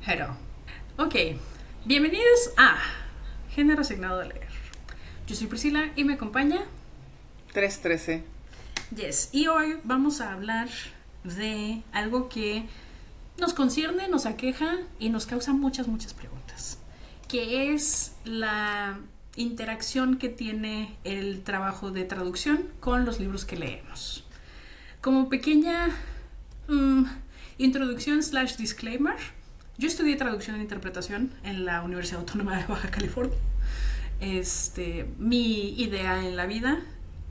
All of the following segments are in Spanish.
Hello. Ok, bienvenidos a Género Asignado de Leer. Yo soy Priscila y me acompaña 313. Yes, y hoy vamos a hablar de algo que nos concierne, nos aqueja y nos causa muchas preguntas, que es la interacción que tiene el trabajo de traducción con los libros que leemos. Como pequeña introducción / disclaimer, yo estudié traducción e interpretación en la Universidad Autónoma de Baja California. Mi idea en la vida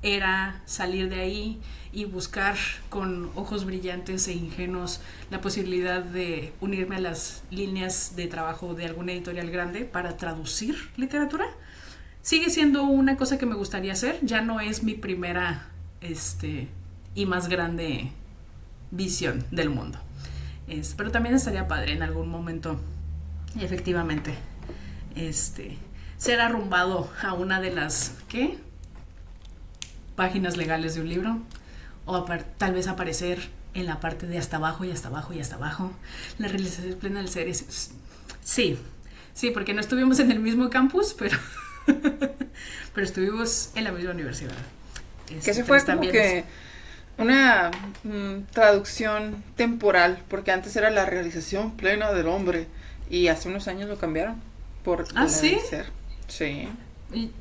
era salir de ahí y buscar con ojos brillantes e ingenuos la posibilidad de unirme a las líneas de trabajo de alguna editorial grande para traducir literatura. Sigue siendo una cosa que me gustaría hacer, ya no es mi primera y más grande visión del mundo. Pero también estaría padre en algún momento, efectivamente, ser arrumbado a una de las, páginas legales de un libro, o tal vez aparecer en la parte de hasta abajo y hasta abajo y hasta abajo. La realización plena del ser es... Sí, porque no estuvimos en el mismo campus, pero estuvimos en la misma universidad. Que se fue como que una traducción temporal, porque antes era la realización plena del hombre y hace unos años lo cambiaron por ¿sí? Ser. Sí.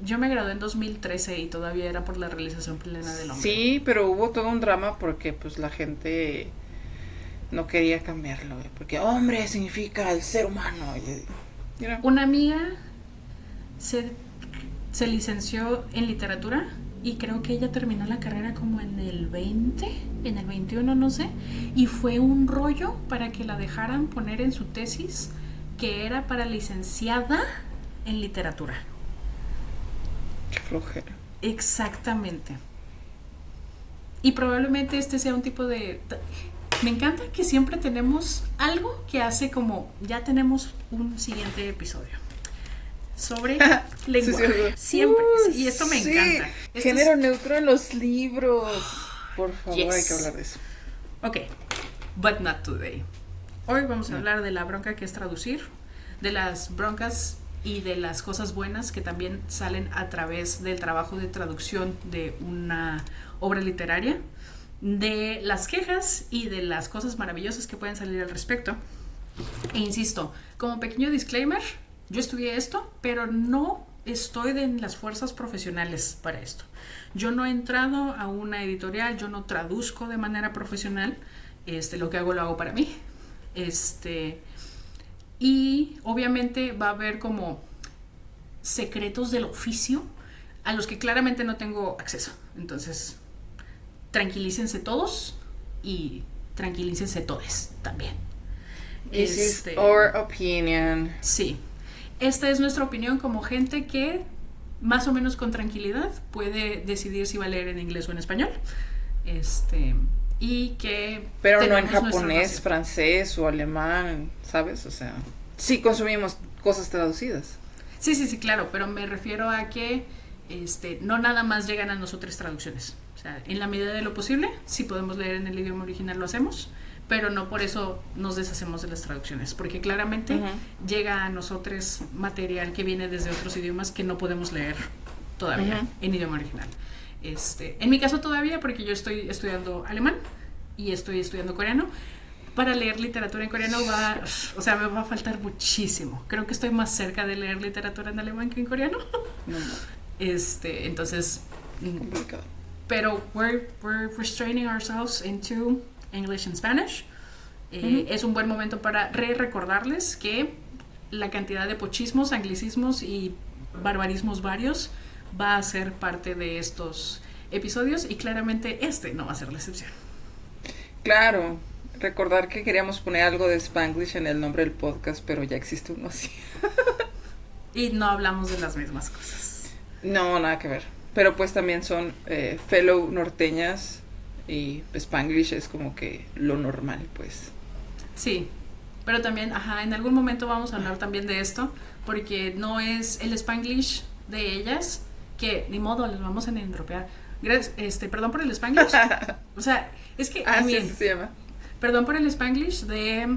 Yo me gradué en 2013 y todavía era por la realización plena del hombre. Sí, pero hubo todo un drama porque pues la gente no quería cambiarlo, porque hombre significa el ser humano. Una amiga se licenció en literatura y creo que ella terminó la carrera como en el 20, en el 21, no sé, y fue un rollo para que la dejaran poner en su tesis que era para licenciada en literatura. Qué flojera. Exactamente. Y probablemente sea un tipo de... Me encanta que siempre tenemos algo que hace como... Ya tenemos un siguiente episodio sobre lenguaje. Sí, siempre. Y esto me encanta. Género neutro en los libros. Por favor, Yes. hay que hablar de eso. Ok, but not today. Hoy vamos a hablar de la bronca que es traducir, de las broncas y de las cosas buenas que también salen a través del trabajo de traducción de una obra literaria, de las quejas y de las cosas maravillosas que pueden salir al respecto. E insisto, como pequeño disclaimer, yo estudié esto, pero no estoy en las fuerzas profesionales para esto. Yo no he entrado a una editorial, yo no traduzco de manera profesional, lo que hago lo hago para mí. Y obviamente va a haber como secretos del oficio a los que claramente no tengo acceso. Entonces, tranquilícense todos y tranquilícense todes también. This is our opinion. Sí. Esta es nuestra opinión como gente que más o menos con tranquilidad puede decidir si va a leer en inglés o en español. Y que... Pero no en japonés, francés o alemán, ¿sabes? O sea, sí consumimos cosas traducidas. Sí, claro, pero me refiero a que no nada más llegan a nosotros traducciones. O sea, en la medida de lo posible, si podemos leer en el idioma original lo hacemos, pero no por eso nos deshacemos de las traducciones, porque claramente llega a nosotros material que viene desde otros idiomas que no podemos leer todavía en idioma original. En mi caso todavía, porque yo estoy estudiando alemán y estoy estudiando coreano. Para leer literatura en coreano me va a faltar muchísimo. Creo que estoy más cerca de leer literatura en alemán que en coreano. No. Entonces, complicado. Pero we're restraining ourselves into English and Spanish. Es un buen momento para recordarles que la cantidad de pochismos, anglicismos y barbarismos varios va a ser parte de estos episodios y claramente no va a ser la excepción. Claro, recordar que queríamos poner algo de Spanglish en el nombre del podcast, pero ya existe uno así. Y no hablamos de las mismas cosas. No, nada que ver. Pero pues también son fellow norteñas y Spanglish es como que lo normal, pues. Sí, pero también, en algún momento vamos a hablar también de esto, porque no es el Spanglish de ellas, que ni modo, les vamos a entropear. Perdón por el Spanglish. O sea, es que... sí, se llama. Perdón por el Spanglish de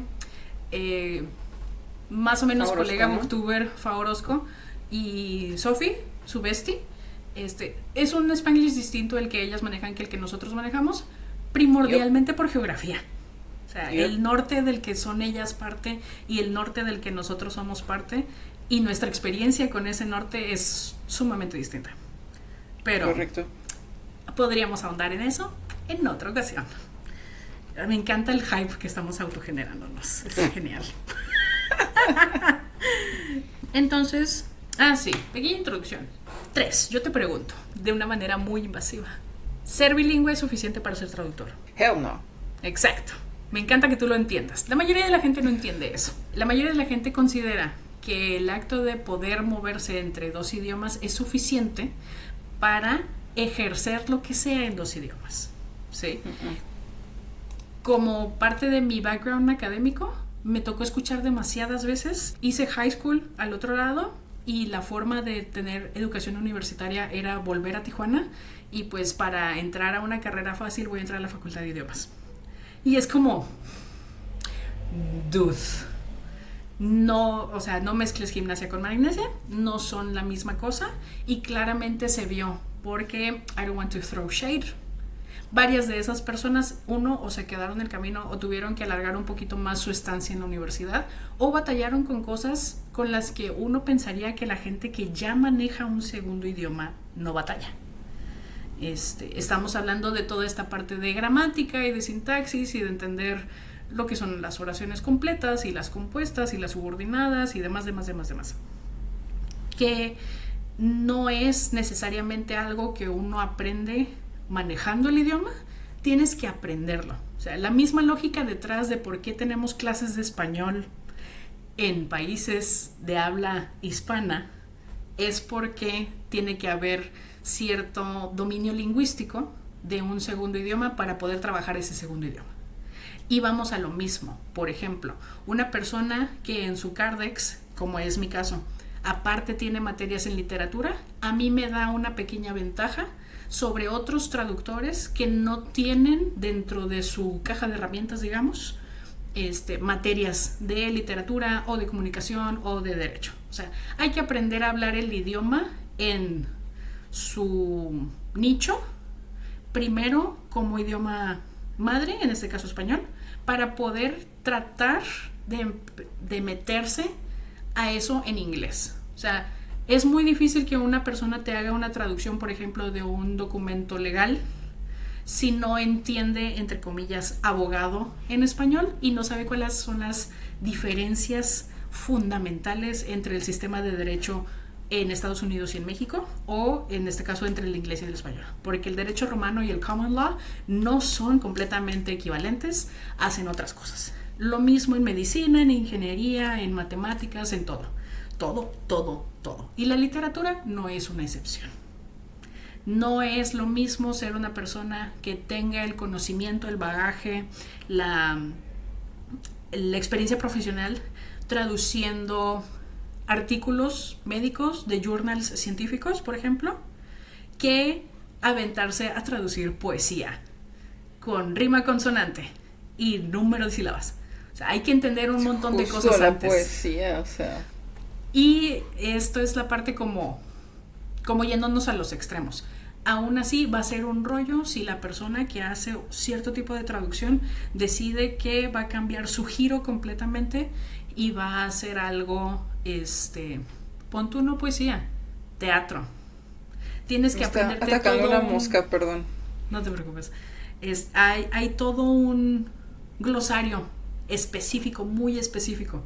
más o menos Faorosco, colega ¿no? booktuber Faorosco y Sophie, su bestie. Es un Spanglish distinto el que ellas manejan que el que nosotros manejamos, primordialmente por geografía. O sea, el norte del que son ellas parte y el norte del que nosotros somos parte, y nuestra experiencia con ese norte es sumamente distinta. Pero Correcto. podríamos ahondar en eso en otra ocasión. Me encanta el hype que estamos autogenerándonos. Es genial. Entonces, sí, pequeña introducción. 3, yo te pregunto, de una manera muy invasiva. ¿Ser bilingüe es suficiente para ser traductor? Hell no. Exacto. Me encanta que tú lo entiendas. La mayoría de la gente no entiende eso. La mayoría de la gente considera que el acto de poder moverse entre 2 idiomas es suficiente para ejercer lo que sea en 2 idiomas. ¿Sí? Como parte de mi background académico, me tocó escuchar demasiadas veces. Hice high school al otro lado y la forma de tener educación universitaria era volver a Tijuana, y pues para entrar a una carrera fácil voy a entrar a la facultad de idiomas. Y es como, dude, no, o sea, no mezcles gimnasia con magnesia, no son la misma cosa, y claramente se vio, porque I don't want to throw shade. Varias de esas personas, o se quedaron en el camino o tuvieron que alargar un poquito más su estancia en la universidad, o batallaron con cosas con las que uno pensaría que la gente que ya maneja un segundo idioma no batalla. Estamos hablando de toda esta parte de gramática y de sintaxis y de entender lo que son las oraciones completas y las compuestas y las subordinadas y demás. Que no es necesariamente algo que uno aprende manejando el idioma, tienes que aprenderlo. O sea, la misma lógica detrás de por qué tenemos clases de español en países de habla hispana es porque tiene que haber cierto dominio lingüístico de un segundo idioma para poder trabajar ese segundo idioma. Y vamos a lo mismo. Por ejemplo, una persona que en su Cardex, como es mi caso, aparte tiene materias en literatura, a mí me da una pequeña ventaja sobre otros traductores que no tienen dentro de su caja de herramientas, digamos, materias de literatura o de comunicación o de derecho. O sea, hay que aprender a hablar el idioma en su nicho, primero como idioma madre, en este caso español, para poder tratar de meterse a eso en inglés. O sea, es muy difícil que una persona te haga una traducción, por ejemplo, de un documento legal si no entiende, entre comillas, abogado en español y no sabe cuáles son las diferencias fundamentales entre el sistema de derecho en Estados Unidos y en México, o en este caso entre el inglés y el español, porque el derecho romano y el common law no son completamente equivalentes, hacen otras cosas. Lo mismo en medicina, en ingeniería, en matemáticas, en todo. Y la literatura no es una excepción. No es lo mismo ser una persona que tenga el conocimiento, el bagaje, la experiencia profesional traduciendo artículos médicos de journals científicos, por ejemplo, que aventarse a traducir poesía con rima consonante y número de sílabas. O sea, hay que entender un montón de cosas la antes. Poesía, o sea. Y esto es la parte como yéndonos a los extremos. Aún así va a ser un rollo si la persona que hace cierto tipo de traducción decide que va a cambiar su giro completamente y va a hacer algo, pon tú no poesía, teatro. Tienes que aprenderte atacando todo una mosca, perdón. No te preocupes. Hay todo un glosario específico, muy específico,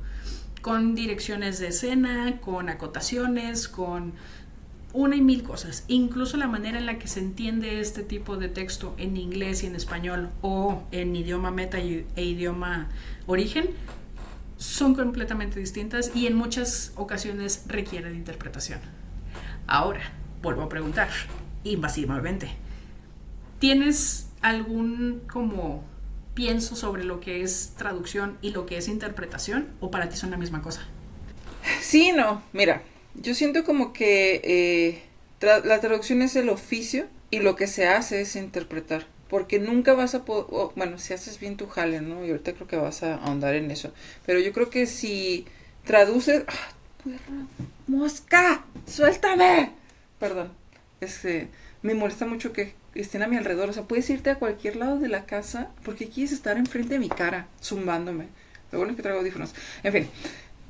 con direcciones de escena, con acotaciones, con una y mil cosas. Incluso la manera en la que se entiende este tipo de texto en inglés y en español o en idioma meta e idioma origen son completamente distintas y en muchas ocasiones requiere de interpretación. Ahora, vuelvo a preguntar, invasivamente, ¿tienes algún como pienso sobre lo que es traducción y lo que es interpretación, o para ti son la misma cosa? Sí, no, mira, yo siento como que la traducción es el oficio y lo que se hace es interpretar, porque nunca vas a poder, bueno, si haces bien tu jale, ¿no? Y ahorita creo que vas a ahondar en eso, pero yo creo que si traduces... ¡Ah, mosca! ¡Suéltame! Perdón, me molesta mucho que estén a mi alrededor. O sea, puedes irte a cualquier lado de la casa porque quieres estar enfrente de mi cara, zumbándome. Lo bueno es que traigo audífonos. En fin,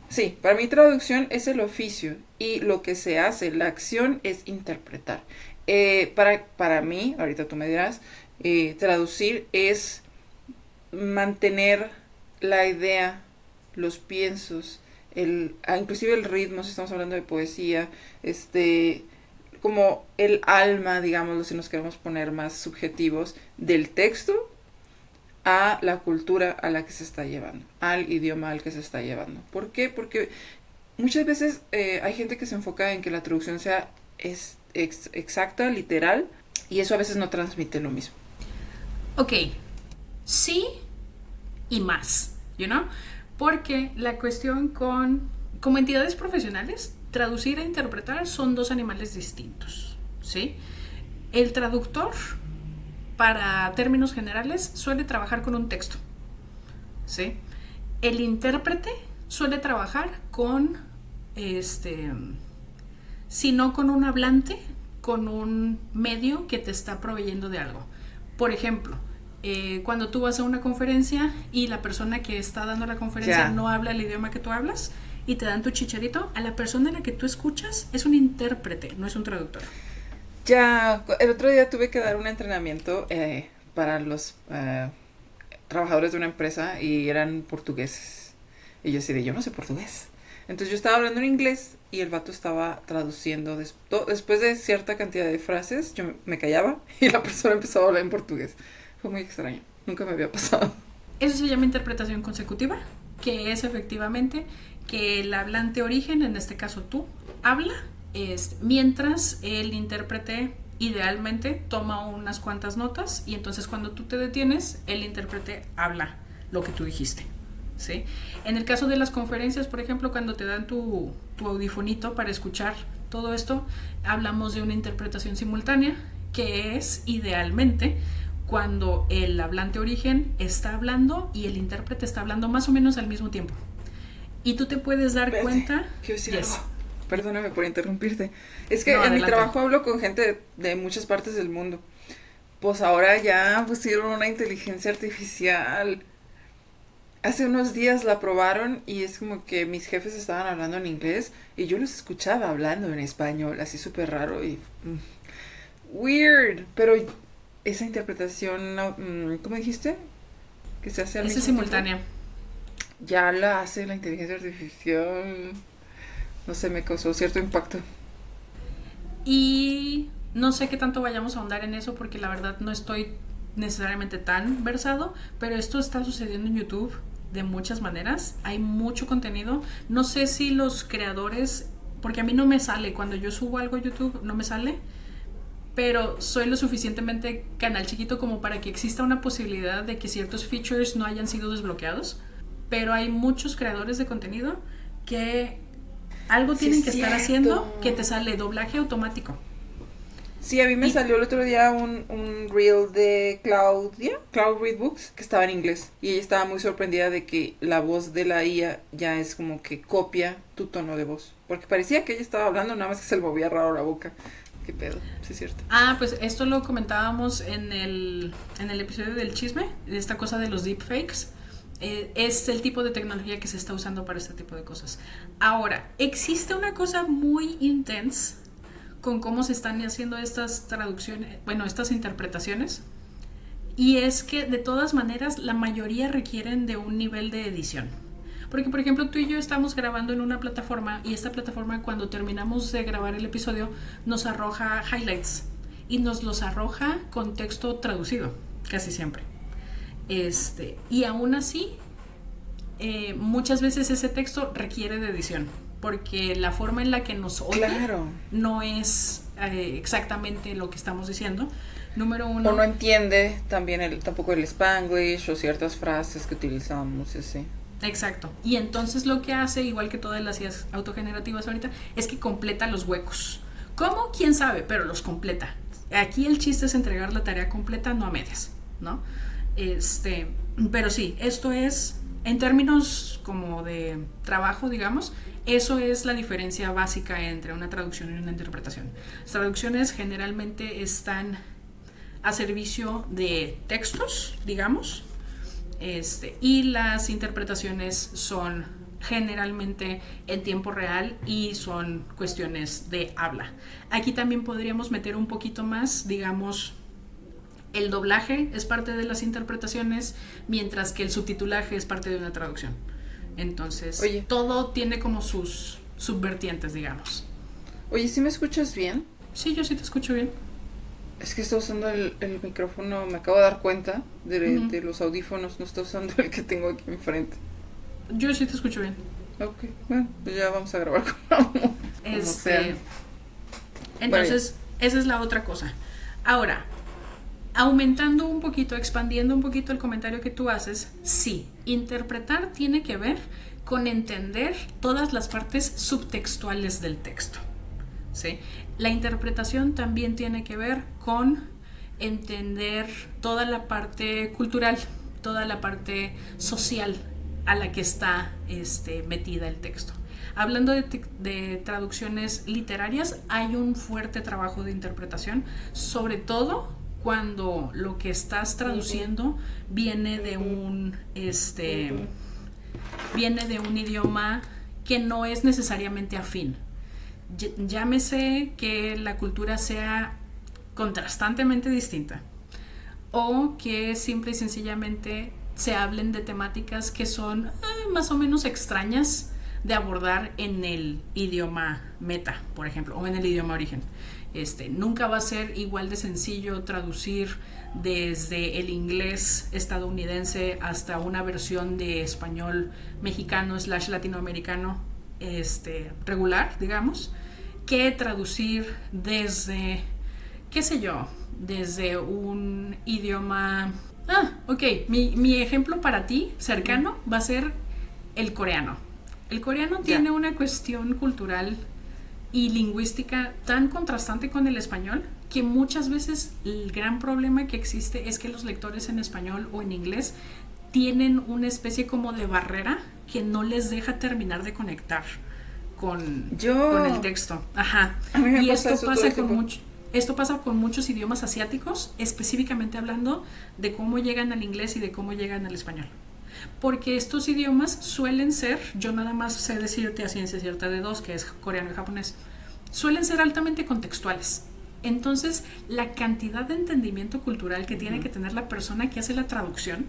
sí, para mí traducción es el oficio y lo que se hace, la acción es interpretar. Para mí, ahorita tú me dirás, traducir es mantener la idea, los piensos, inclusive el ritmo, si estamos hablando de poesía, como el alma, digámoslo, si nos queremos poner más subjetivos, del texto a la cultura a la que se está llevando, al idioma al que se está llevando. ¿Por qué? Porque muchas veces hay gente que se enfoca en que la traducción sea exacta, literal, y eso a veces no transmite lo mismo. Ok, sí y más, you know? Porque la cuestión como entidades profesionales, traducir e interpretar son dos animales distintos, ¿sí? El traductor, para términos generales, suele trabajar con un texto, ¿sí? El intérprete suele trabajar con, si no con un hablante, con un medio que te está proveyendo de algo. Por ejemplo, cuando tú vas a una conferencia y la persona que está dando la conferencia no habla el idioma que tú hablas y te dan tu chicharito, a la persona a la que tú escuchas es un intérprete, no es un traductor. Ya, el otro día tuve que dar un entrenamiento para los trabajadores de una empresa y eran portugueses. Y yo decía, yo no sé portugués. Entonces yo estaba hablando en inglés y el vato estaba traduciendo. Después de cierta cantidad de frases, yo me callaba y la persona empezó a hablar en portugués. Fue muy extraño, nunca me había pasado. Eso se llama interpretación consecutiva, que es efectivamente que el hablante origen, en este caso tú, habla, mientras el intérprete idealmente toma unas cuantas notas y entonces cuando tú te detienes, el intérprete habla lo que tú dijiste, ¿sí? En el caso de las conferencias, por ejemplo, cuando te dan tu audifonito para escuchar todo esto, hablamos de una interpretación simultánea, que es idealmente cuando el hablante origen está hablando y el intérprete está hablando más o menos al mismo tiempo. Y tú te puedes dar cuenta... Quiero decir algo. Perdóname por interrumpirte. Es que en mi trabajo hablo con gente de muchas partes del mundo. Pues ahora ya pusieron una inteligencia artificial. Hace unos días la probaron y es como que mis jefes estaban hablando en inglés y yo los escuchaba hablando en español, así súper raro y... weird, pero... Esa interpretación, ¿cómo dijiste? Que se hace al mismo tiempo. Es simultánea. Ya la hace la inteligencia artificial. No sé, me causó cierto impacto. Y no sé qué tanto vayamos a ahondar en eso porque la verdad no estoy necesariamente tan versado, pero esto está sucediendo en YouTube de muchas maneras. Hay mucho contenido. No sé si los creadores, porque a mí no me sale, cuando yo subo algo a YouTube no me sale, pero soy lo suficientemente canal chiquito como para que exista una posibilidad de que ciertos features no hayan sido desbloqueados, pero hay muchos creadores de contenido que algo tienen que estar haciendo que te sale doblaje automático. Sí, a mí me salió el otro día un reel de Cloud Read Books, que estaba en inglés, y ella estaba muy sorprendida de que la voz de la IA ya es como que copia tu tono de voz, porque parecía que ella estaba hablando, nada más que se le movía raro la boca. ¿Qué pedo? Sí, es cierto. Pues esto lo comentábamos en el episodio del chisme, de esta cosa de los deepfakes. Es el tipo de tecnología que se está usando para este tipo de cosas. Ahora, existe una cosa muy intensa con cómo se están haciendo estas traducciones, estas interpretaciones, y es que de todas maneras la mayoría requieren de un nivel de edición. Porque, por ejemplo, tú y yo estamos grabando en una plataforma y esta plataforma, cuando terminamos de grabar el episodio, nos arroja highlights y nos los arroja con texto traducido, casi siempre. Y aún así, muchas veces ese texto requiere de edición, porque la forma en la que nos oye no es exactamente lo que estamos diciendo. Número uno. O no entiende también tampoco el Spanglish o ciertas frases que utilizamos, así. Exacto. Y entonces lo que hace, igual que todas las IAs autogenerativas ahorita, es que completa los huecos. ¿Cómo? ¿Quién sabe? Pero los completa. Aquí el chiste es entregar la tarea completa, no a medias, ¿no? Pero sí, esto es En términos como de trabajo, digamos, eso es la diferencia básica entre una traducción y una interpretación. Las traducciones generalmente están a servicio de textos, digamos, y las interpretaciones son generalmente en tiempo real y son cuestiones de habla. Aquí también podríamos meter un poquito más, digamos, el doblaje es parte de las interpretaciones, mientras que el subtitulaje es parte de una traducción. Entonces, Oye, todo tiene como sus subvertientes, digamos. oye, ¿sí me escuchas bien? Sí, yo sí te escucho bien. Es que estoy usando el micrófono, me acabo de dar cuenta Ujú. de los audífonos, no estoy usando el que tengo aquí enfrente. Yo sí te escucho bien. Ok, bueno, pues ya vamos a grabar como sea. Entonces, esa es la otra cosa. Ahora, aumentando un poquito, expandiendo un poquito el comentario que tú haces, sí, interpretar tiene que ver con entender todas las partes subtextuales del texto. ¿Sí? La interpretación también tiene que ver con entender toda la parte cultural, toda la parte social a la que está metida el texto. Hablando de traducciones literarias, hay un fuerte trabajo de interpretación, sobre todo cuando lo que estás traduciendo viene de un idioma que no es necesariamente afín. Llámese que la cultura sea contrastantemente distinta o que simple y sencillamente se hablen de temáticas que son más o menos extrañas de abordar en el idioma meta, por ejemplo, o en el idioma origen. Nunca va a ser igual de sencillo traducir desde el inglés estadounidense hasta una versión de español mexicano / latinoamericano regular, digamos, que traducir desde, qué sé yo, desde un idioma... Ok, mi ejemplo para ti cercano va a ser el coreano. El coreano tiene una cuestión cultural y lingüística tan contrastante con el español que muchas veces el gran problema que existe es que los lectores en español o en inglés tienen una especie como de barrera que no les deja terminar de conectar con el texto. Ajá. Y esto pasa con muchos idiomas asiáticos, específicamente hablando de cómo llegan al inglés y de cómo llegan al español. Porque estos idiomas suelen ser, yo nada más sé decirte a ciencia cierta de dos, que es coreano y japonés, suelen ser altamente contextuales. Entonces, la cantidad de entendimiento cultural que tiene que tener la persona que hace la traducción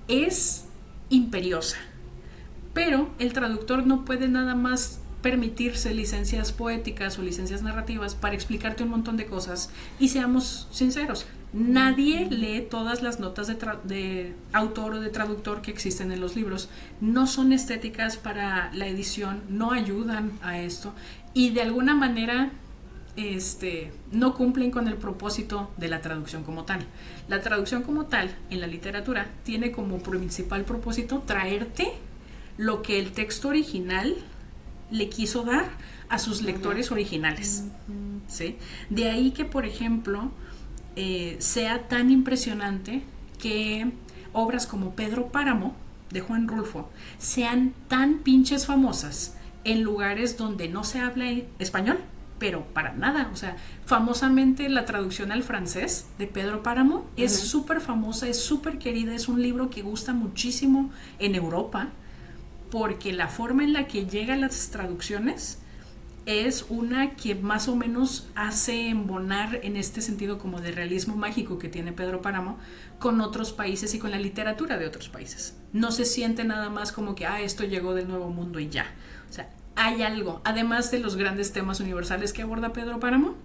es imperiosa. Pero el traductor no puede nada más permitirse licencias poéticas o licencias narrativas para explicarte un montón de cosas. Y seamos sinceros, nadie lee todas las notas de autor o de traductor que existen en los libros. No son estéticas para la edición, no ayudan a esto y de alguna manera no cumplen con el propósito de la traducción como tal. La traducción como tal en la literatura tiene como principal propósito traerte lo que el texto original le quiso dar a sus lectores originales. ¿Sí? De ahí que, por ejemplo, sea tan impresionante que obras como Pedro Páramo de Juan Rulfo sean tan pinches famosas en lugares donde no se habla español, pero para nada. O sea, famosamente la traducción al francés de Pedro Páramo es súper famosa, es súper querida, es un libro que gusta muchísimo en Europa, porque la forma en la que llegan las traducciones es una que más o menos hace embonar en este sentido como de realismo mágico que tiene Pedro Páramo con otros países y con la literatura de otros países. No se siente nada más como que esto llegó del Nuevo Mundo y ya. O sea, hay algo, además de los grandes temas universales que aborda Pedro Páramo,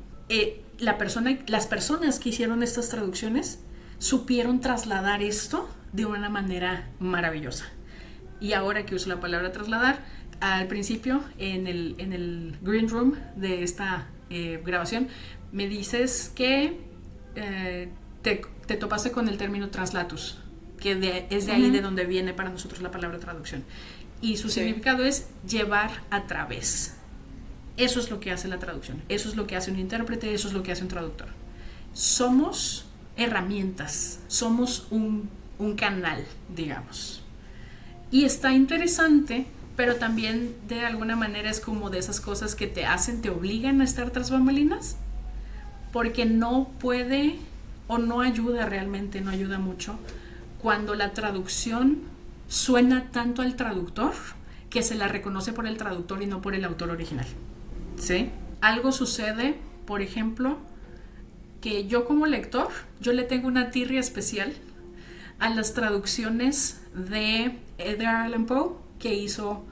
las personas que hicieron estas traducciones supieron trasladar esto de una manera maravillosa. Y ahora que uso la palabra trasladar, al principio en el green room de esta grabación me dices que te topaste con el término translatus, que es de ahí de donde viene para nosotros la palabra traducción, y su significado es llevar a través. Eso es lo que hace la traducción, eso es lo que hace un intérprete, eso es lo que hace un traductor. Somos herramientas, somos un canal, digamos. Y está interesante, pero también de alguna manera es como de esas cosas que te obligan a estar tras bambalinas, porque no puede o no ayuda realmente, no ayuda mucho cuando la traducción suena tanto al traductor que se la reconoce por el traductor y no por el autor original. ¿Sí? Algo sucede, por ejemplo, que yo como lector, yo le tengo una tirria especial a las traducciones de Edgar Allan Poe que hizo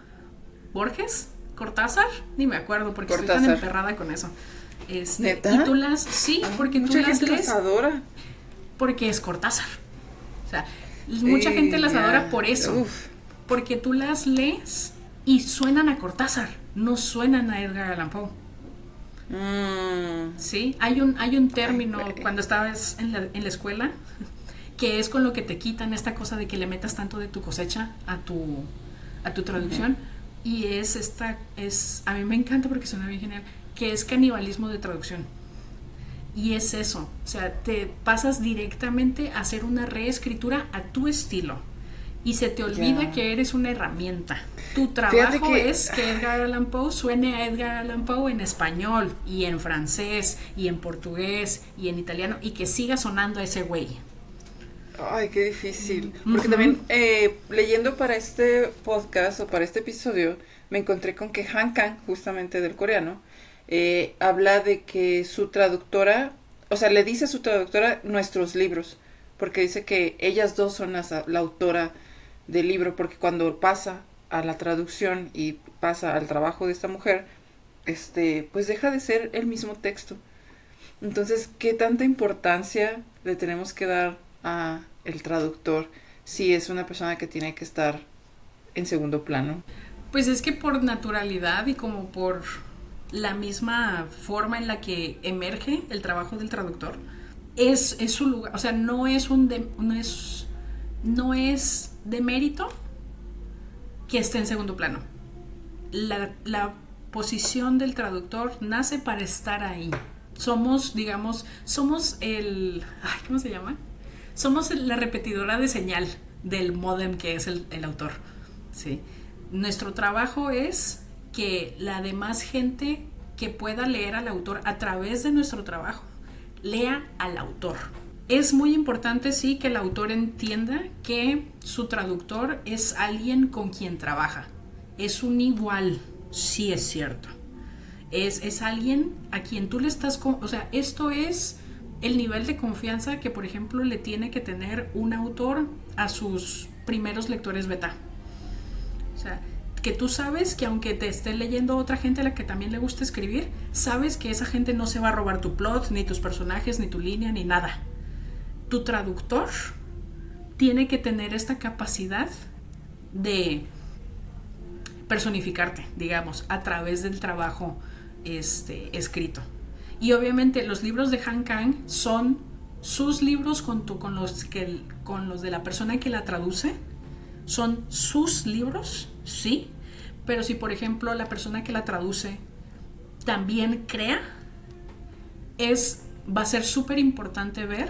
Borges, Cortázar, ni me acuerdo porque Cortázar. estoy tan emperrada con eso. ¿Neta? Y tú las, sí, porque tú las lees adora. porque es Cortázar. O sea, mucha gente las adora por eso. Uf. Porque tú las lees y suenan a Cortázar, no suenan a Edgar Allan Poe. Sí, hay un término cuando estabas en la escuela que es con lo que te quitan esta cosa de que le metas tanto de tu cosecha a tu traducción. Y a mí me encanta porque suena bien genial, que es canibalismo de traducción. Y es eso, o sea, te pasas directamente a hacer una reescritura a tu estilo. Y se te olvida que eres una herramienta. Tu trabajo es que Edgar Allan Poe suene a Edgar Allan Poe en español, y en francés, y en portugués, y en italiano, y que siga sonando a ese güey. Ay, qué difícil. Porque también leyendo para este podcast o para este episodio, me encontré con que Han Kang, justamente del coreano, habla de que su traductora, o sea, le dice a su traductora nuestros libros, porque dice que ellas dos son la autora del libro, porque cuando pasa a la traducción y pasa al trabajo de esta mujer, pues deja de ser el mismo texto. Entonces, ¿qué tanta importancia le tenemos que dar a el traductor si es una persona que tiene que estar en segundo plano? Pues es que por naturalidad y como por la misma forma en la que emerge el trabajo del traductor, es su lugar, o sea, no es de mérito que esté en segundo plano. La posición del traductor nace para estar ahí. Somos ¿cómo se llama? Somos la repetidora de señal del módem que es el autor. ¿Sí? Nuestro trabajo es que la demás gente que pueda leer al autor a través de nuestro trabajo lea al autor. Es muy importante, sí, que el autor entienda que su traductor es alguien con quien trabaja. Es un igual, sí es cierto. Es alguien a quien tú le estás... O sea, esto es el nivel de confianza que, por ejemplo, le tiene que tener un autor a sus primeros lectores beta. O sea, que tú sabes que aunque te esté leyendo otra gente a la que también le gusta escribir, sabes que esa gente no se va a robar tu plot, ni tus personajes, ni tu línea, ni nada. Tu traductor tiene que tener esta capacidad de personificarte, digamos, a través del trabajo escrito. Y obviamente los libros de Han Kang son sus libros con los de la persona que la traduce. Son sus libros, sí, pero si por ejemplo la persona que la traduce también crea, va a ser súper importante ver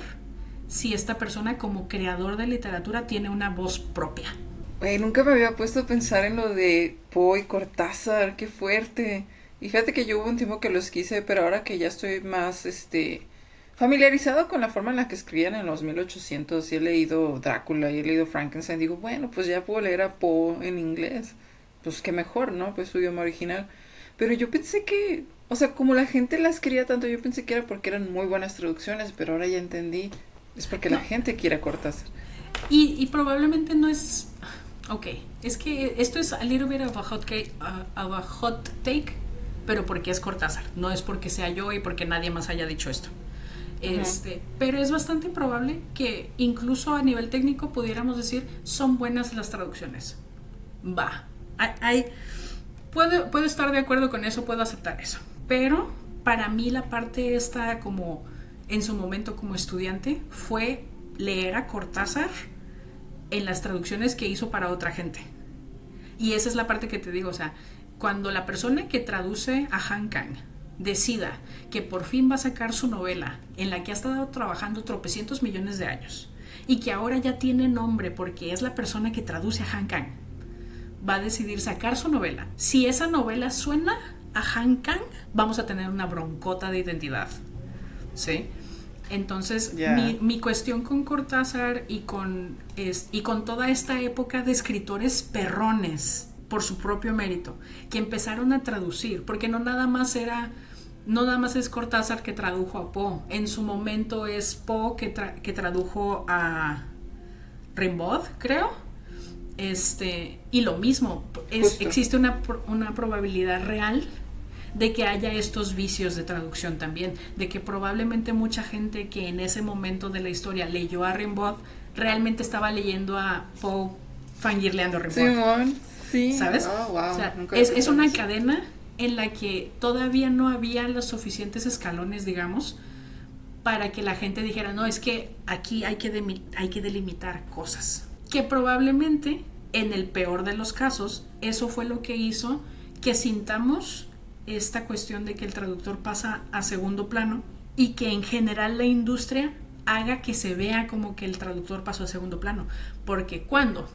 si esta persona como creador de literatura tiene una voz propia. Nunca me había puesto a pensar en lo de Poe y Cortázar, qué fuerte. Y fíjate que yo hubo un tiempo que los quise, pero ahora que ya estoy más familiarizado con la forma en la que escribían en los 1800, y he leído Drácula y he leído Frankenstein, digo, bueno, pues ya puedo leer a Poe en inglés. Pues qué mejor, ¿no? Pues su idioma original. Pero yo pensé que, o sea, como la gente las quería tanto, yo pensé que era porque eran muy buenas traducciones, pero ahora ya entendí. Es porque la gente quiere a Cortázar. Y probablemente no es... Ok, es que esto es a little bit of a hot take, pero porque es Cortázar, no es porque sea yo y porque nadie más haya dicho esto. Pero es bastante probable que incluso a nivel técnico pudiéramos decir son buenas las traducciones. Puedo estar de acuerdo con eso, puedo aceptar eso. Pero para mí la parte esta como en su momento como estudiante fue leer a Cortázar en las traducciones que hizo para otra gente. Y esa es la parte que te digo, o sea, cuando la persona que traduce a Han Kang decida que por fin va a sacar su novela en la que ha estado trabajando tropecientos millones de años y que ahora ya tiene nombre porque es la persona que traduce a Han Kang, va a decidir sacar su novela. Si esa novela suena a Han Kang, vamos a tener una broncota de identidad, ¿sí? Entonces, mi cuestión con Cortázar y con toda esta época de escritores perrones por su propio mérito, que empezaron a traducir, porque no nada más es Cortázar que tradujo a Poe. En su momento es Poe que tradujo a Rimbaud, creo. Y lo mismo, existe una probabilidad real de que haya estos vicios de traducción también, de que probablemente mucha gente que en ese momento de la historia leyó a Rimbaud realmente estaba leyendo a Poe fangirleando a Rimbaud. Simón, sí. ¿Sabes? Oh, wow. O sea, es una cadena en la que todavía no había los suficientes escalones, digamos, para que la gente dijera, no, es que aquí hay que delimitar cosas. Que probablemente, en el peor de los casos, eso fue lo que hizo que sintamos esta cuestión de que el traductor pasa a segundo plano y que en general la industria haga que se vea como que el traductor pasó a segundo plano. Porque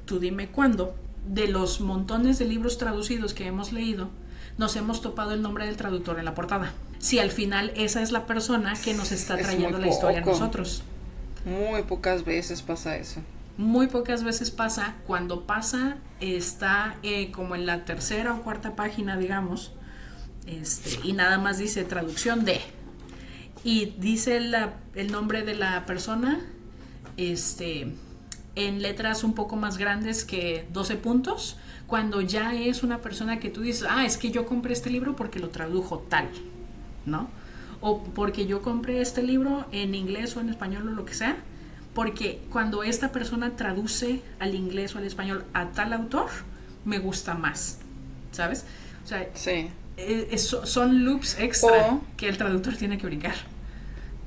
tú dime cuándo, de los montones de libros traducidos que hemos leído, nos hemos topado el nombre del traductor en la portada. Si al final esa es la persona que nos está trayendo la historia a nosotros. Muy pocas veces pasa eso. Muy pocas veces pasa. Cuando pasa, está como en la tercera o cuarta página, digamos, y nada más dice traducción de, y dice el nombre de la persona en letras un poco más grandes que 12 puntos, cuando ya es una persona que tú dices, es que yo compré este libro porque lo tradujo tal, ¿no? O porque yo compré este libro en inglés o en español o lo que sea, porque cuando esta persona traduce al inglés o al español a tal autor, me gusta más, ¿sabes? O sea, sí. Son loops extra que el traductor tiene que brincar.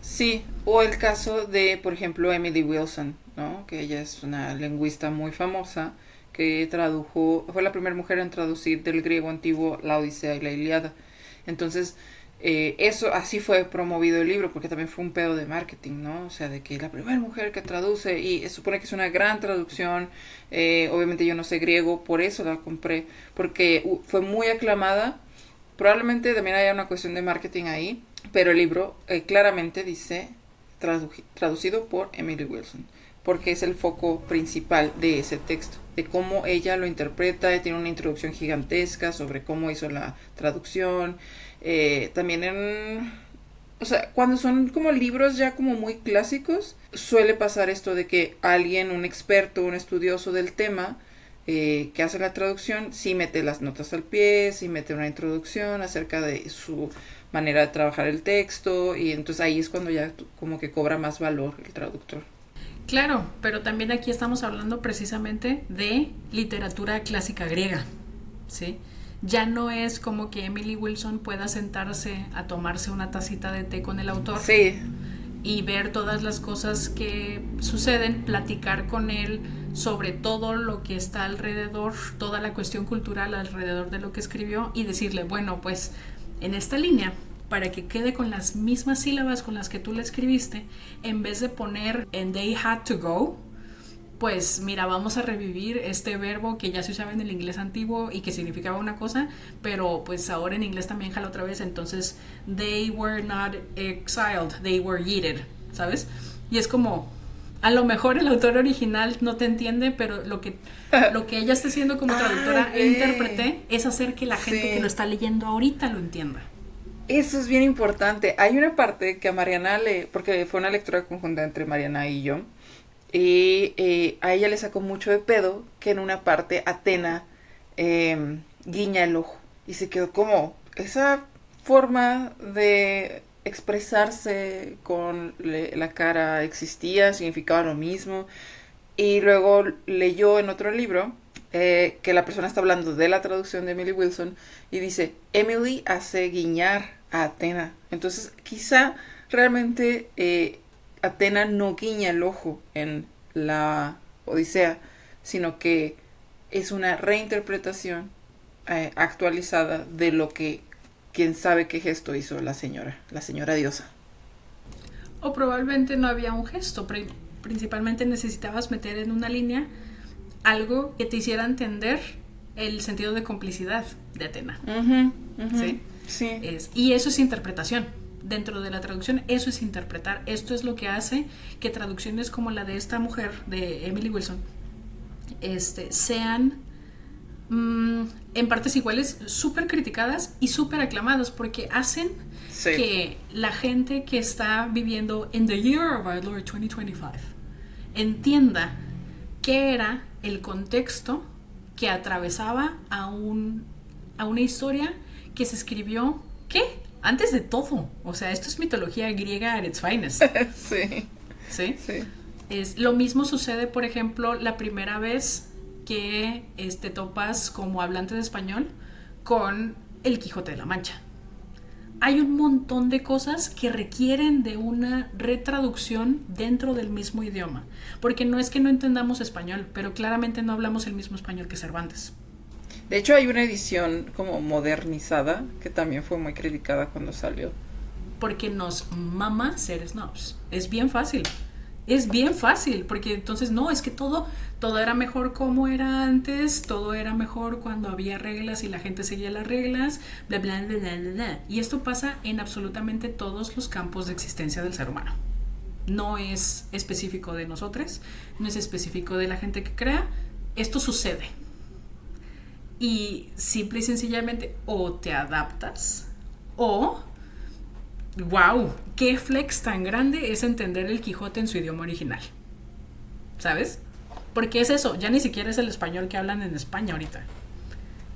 Sí, o el caso de, por ejemplo, Emily Wilson, ¿no? Que ella es una lingüista muy famosa que fue la primera mujer en traducir del griego antiguo la Odisea y la Ilíada. Entonces, eso así fue promovido el libro, porque también fue un pedo de marketing, ¿no? O sea, de que la primera mujer que traduce, y se supone que es una gran traducción. Obviamente yo no sé griego, por eso la compré, porque fue muy aclamada. Probablemente también haya una cuestión de marketing ahí, pero el libro claramente dice traducido por Emily Wilson, porque es el foco principal de ese texto, de cómo ella lo interpreta. Tiene una introducción gigantesca sobre cómo hizo la traducción. También o sea, cuando son como libros ya como muy clásicos, suele pasar esto de que alguien, un experto, un estudioso del tema, que hace la traducción, sí mete las notas al pie, sí mete una introducción acerca de su manera de trabajar el texto, y entonces ahí es cuando ya como que cobra más valor el traductor. Claro, pero también aquí estamos hablando precisamente de literatura clásica griega, ¿sí? Ya no es como que Emily Wilson pueda sentarse a tomarse una tacita de té con el autor. Sí. Y ver todas las cosas que suceden, platicar con él sobre todo lo que está alrededor, toda la cuestión cultural alrededor de lo que escribió, y decirle, bueno, pues en esta línea, para que quede con las mismas sílabas con las que tú la escribiste, en vez de poner and they had to go, pues mira, vamos a revivir este verbo que ya se usaba en el inglés antiguo y que significaba una cosa, pero pues ahora en inglés también jala otra vez. Entonces, they were not exiled, they were yeeted, ¿sabes? Y es como, a lo mejor el autor original no te entiende, pero lo que ella está haciendo como traductora e intérprete es hacer que la gente que lo está leyendo ahorita lo entienda. Eso es bien importante. Hay una parte que a Mariana porque fue una lectura conjunta entre Mariana y yo, y a ella le sacó mucho de pedo que en una parte Atena guiña el ojo, y se quedó como, esa forma de expresarse con la cara existía, significaba lo mismo. Y luego leyó en otro libro que la persona está hablando de la traducción de Emily Wilson y dice, Emily hace guiñar a Atena. Entonces quizá realmente Atena no guiña el ojo en la Odisea, sino que es una reinterpretación actualizada de lo que quién sabe qué gesto hizo la señora diosa. O probablemente no había un gesto, principalmente necesitabas meter en una línea algo que te hiciera entender el sentido de complicidad de Atena. ¿Sí? Sí. Y eso es interpretación. Dentro de la traducción, eso es interpretar. Esto es lo que hace que traducciones como la de esta mujer, de Emily Wilson, sean en partes iguales súper criticadas y súper aclamadas, porque hacen que la gente que está viviendo in the year of our Lord 2025 entienda qué era el contexto que atravesaba a una historia que se escribió, ¿qué? Antes de todo. O sea, esto es mitología griega at its finest. Sí. ¿Sí? Lo mismo sucede, por ejemplo, la primera vez que topas como hablante de español con El Quijote de la Mancha. Hay un montón de cosas que requieren de una retraducción dentro del mismo idioma, porque no es que no entendamos español, pero claramente no hablamos el mismo español que Cervantes. De hecho, hay una edición como modernizada que también fue muy criticada cuando salió. Porque nos mama ser snobs. Es bien fácil. Es bien fácil, porque entonces no, es que todo era mejor como era antes, todo era mejor cuando había reglas y la gente seguía las reglas, bla, bla, bla, bla, bla, bla. Y esto pasa en absolutamente todos los campos de existencia del ser humano. No es específico de nosotros, no es específico de la gente que crea, esto sucede. Y simple y sencillamente o te adaptas o... ¡Wow! ¡Qué flex tan grande es entender el Quijote en su idioma original! ¿Sabes? Porque es eso, ya ni siquiera es el español que hablan en España ahorita.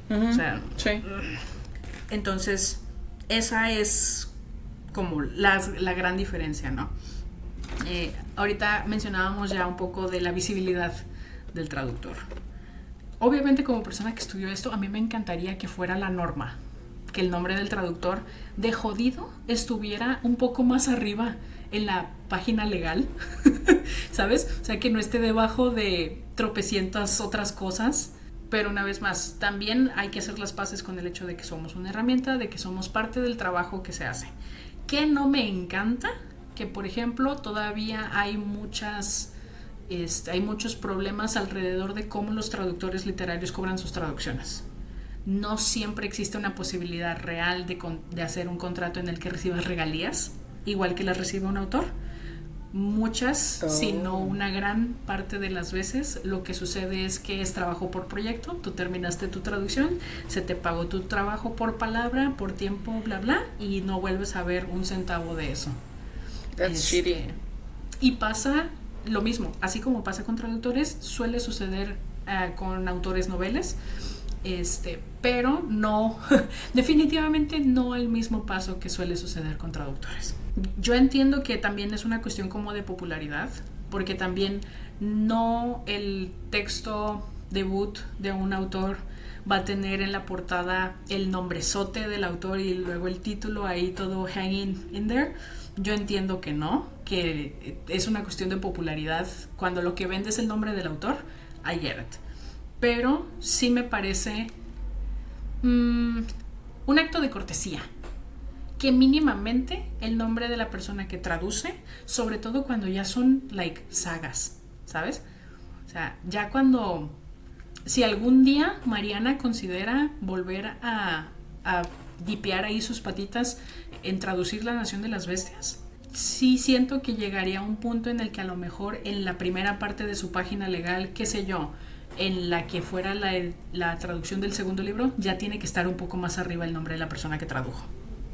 O sea, sí. Entonces, esa es como la gran diferencia, ¿no? Ahorita mencionábamos ya un poco de la visibilidad del traductor. Obviamente, como persona que estudió esto, a mí me encantaría que fuera la norma, que el nombre del traductor de jodido estuviera un poco más arriba en la página legal, ¿sabes? O sea, que no esté debajo de tropecientas otras cosas. Pero una vez más, también hay que hacer las paces con el hecho de que somos una herramienta, de que somos parte del trabajo que se hace. Que no me encanta que, por ejemplo, todavía hay muchos problemas alrededor de cómo los traductores literarios cobran sus traducciones. No siempre existe una posibilidad real de hacer un contrato en el que recibas regalías, igual que las recibe un autor. Muchas, si no una gran parte de las veces, lo que sucede es que es trabajo por proyecto. Tú terminaste tu traducción, se te pagó tu trabajo por palabra, por tiempo, bla bla, y no vuelves a ver un centavo de eso. That's shitty. Y pasa lo mismo, así como pasa con traductores, suele suceder con autores noveles, pero no, definitivamente no al mismo paso que suele suceder con traductores. Yo entiendo que también es una cuestión como de popularidad, porque también no el texto debut de un autor va a tener en la portada el nombrezote del autor y luego el título ahí todo hanging in there. Yo entiendo que no, que es una cuestión de popularidad. Cuando lo que vende es el nombre del autor, I get it. Pero sí me parece un acto de cortesía que mínimamente el nombre de la persona que traduce, sobre todo cuando ya son like sagas, ¿sabes? O sea, ya cuando, si algún día Mariana considera volver a dipear ahí sus patitas en traducir La Nación de las Bestias, sí siento que llegaría a un punto en el que a lo mejor en la primera parte de su página legal, qué sé yo, en la que fuera la traducción del segundo libro, ya tiene que estar un poco más arriba el nombre de la persona que tradujo,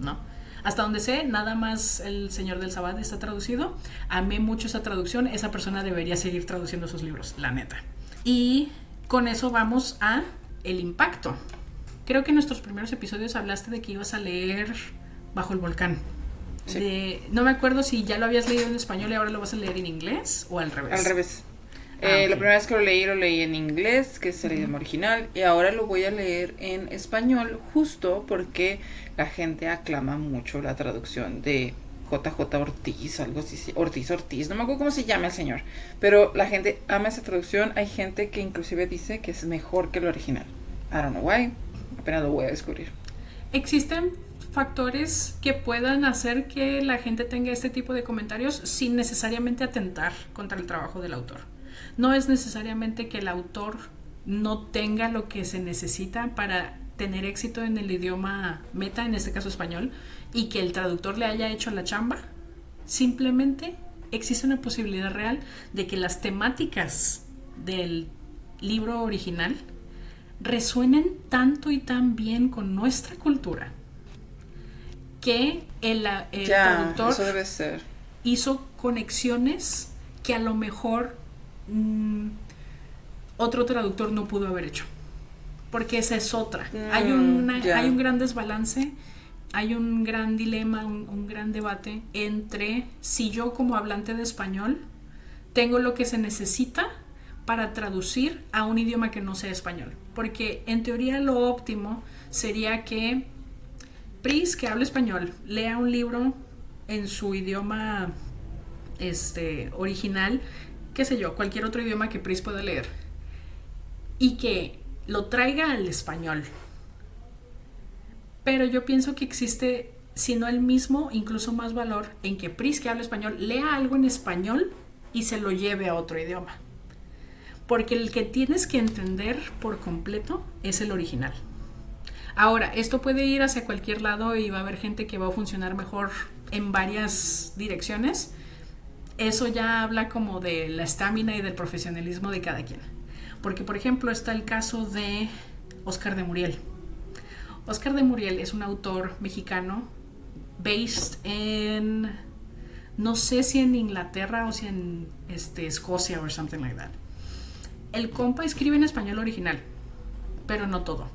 ¿no? Hasta donde sé, nada más El Señor del Sabbat está traducido. Amé mucho esa traducción. Esa persona debería seguir traduciendo sus libros, la neta. Y con eso vamos a el impacto. Creo que en nuestros primeros episodios hablaste de que ibas a leer Bajo el Volcán. Sí. No me acuerdo si ya lo habías leído en español y ahora lo vas a leer en inglés o al revés. Al revés. Okay. La primera vez que lo leí en inglés, que es el idioma original, y ahora lo voy a leer en español justo porque la gente aclama mucho la traducción de JJ Ortiz, algo así, Ortiz, no me acuerdo cómo se llama el señor, pero la gente ama esa traducción. Hay gente que inclusive dice que es mejor que lo original. I don't know why, apenas lo voy a descubrir. Existen factores que puedan hacer que la gente tenga este tipo de comentarios sin necesariamente atentar contra el trabajo del autor. No es necesariamente que el autor no tenga lo que se necesita para tener éxito en el idioma meta, en este caso español, y que el traductor le haya hecho la chamba. Simplemente existe una posibilidad real de que las temáticas del libro original resuenen tanto y tan bien con nuestra cultura que el traductor eso debe ser. hizo conexiones que a lo mejor otro traductor no pudo haber hecho, porque esa es otra. Hay un gran desbalance, hay un gran dilema, un gran debate entre si yo como hablante de español tengo lo que se necesita para traducir a un idioma que no sea español, porque en teoría lo óptimo sería que Pris, que habla español, lea un libro en su idioma original, qué sé yo, cualquier otro idioma que Pris pueda leer, y que lo traiga al español. Pero yo pienso que existe, si no el mismo, incluso más valor en que Pris, que habla español, lea algo en español y se lo lleve a otro idioma. Porque el que tienes que entender por completo es el original. Ahora, esto puede ir hacia cualquier lado y va a haber gente que va a funcionar mejor en varias direcciones. Eso ya habla como de la estamina y del profesionalismo de cada quien. Porque, por ejemplo, está el caso de Oscar de Muriel. Oscar de Muriel es un autor mexicano based en, no sé si en Inglaterra o si en Escocia o something like that. El compa escribe en español original, pero no todo.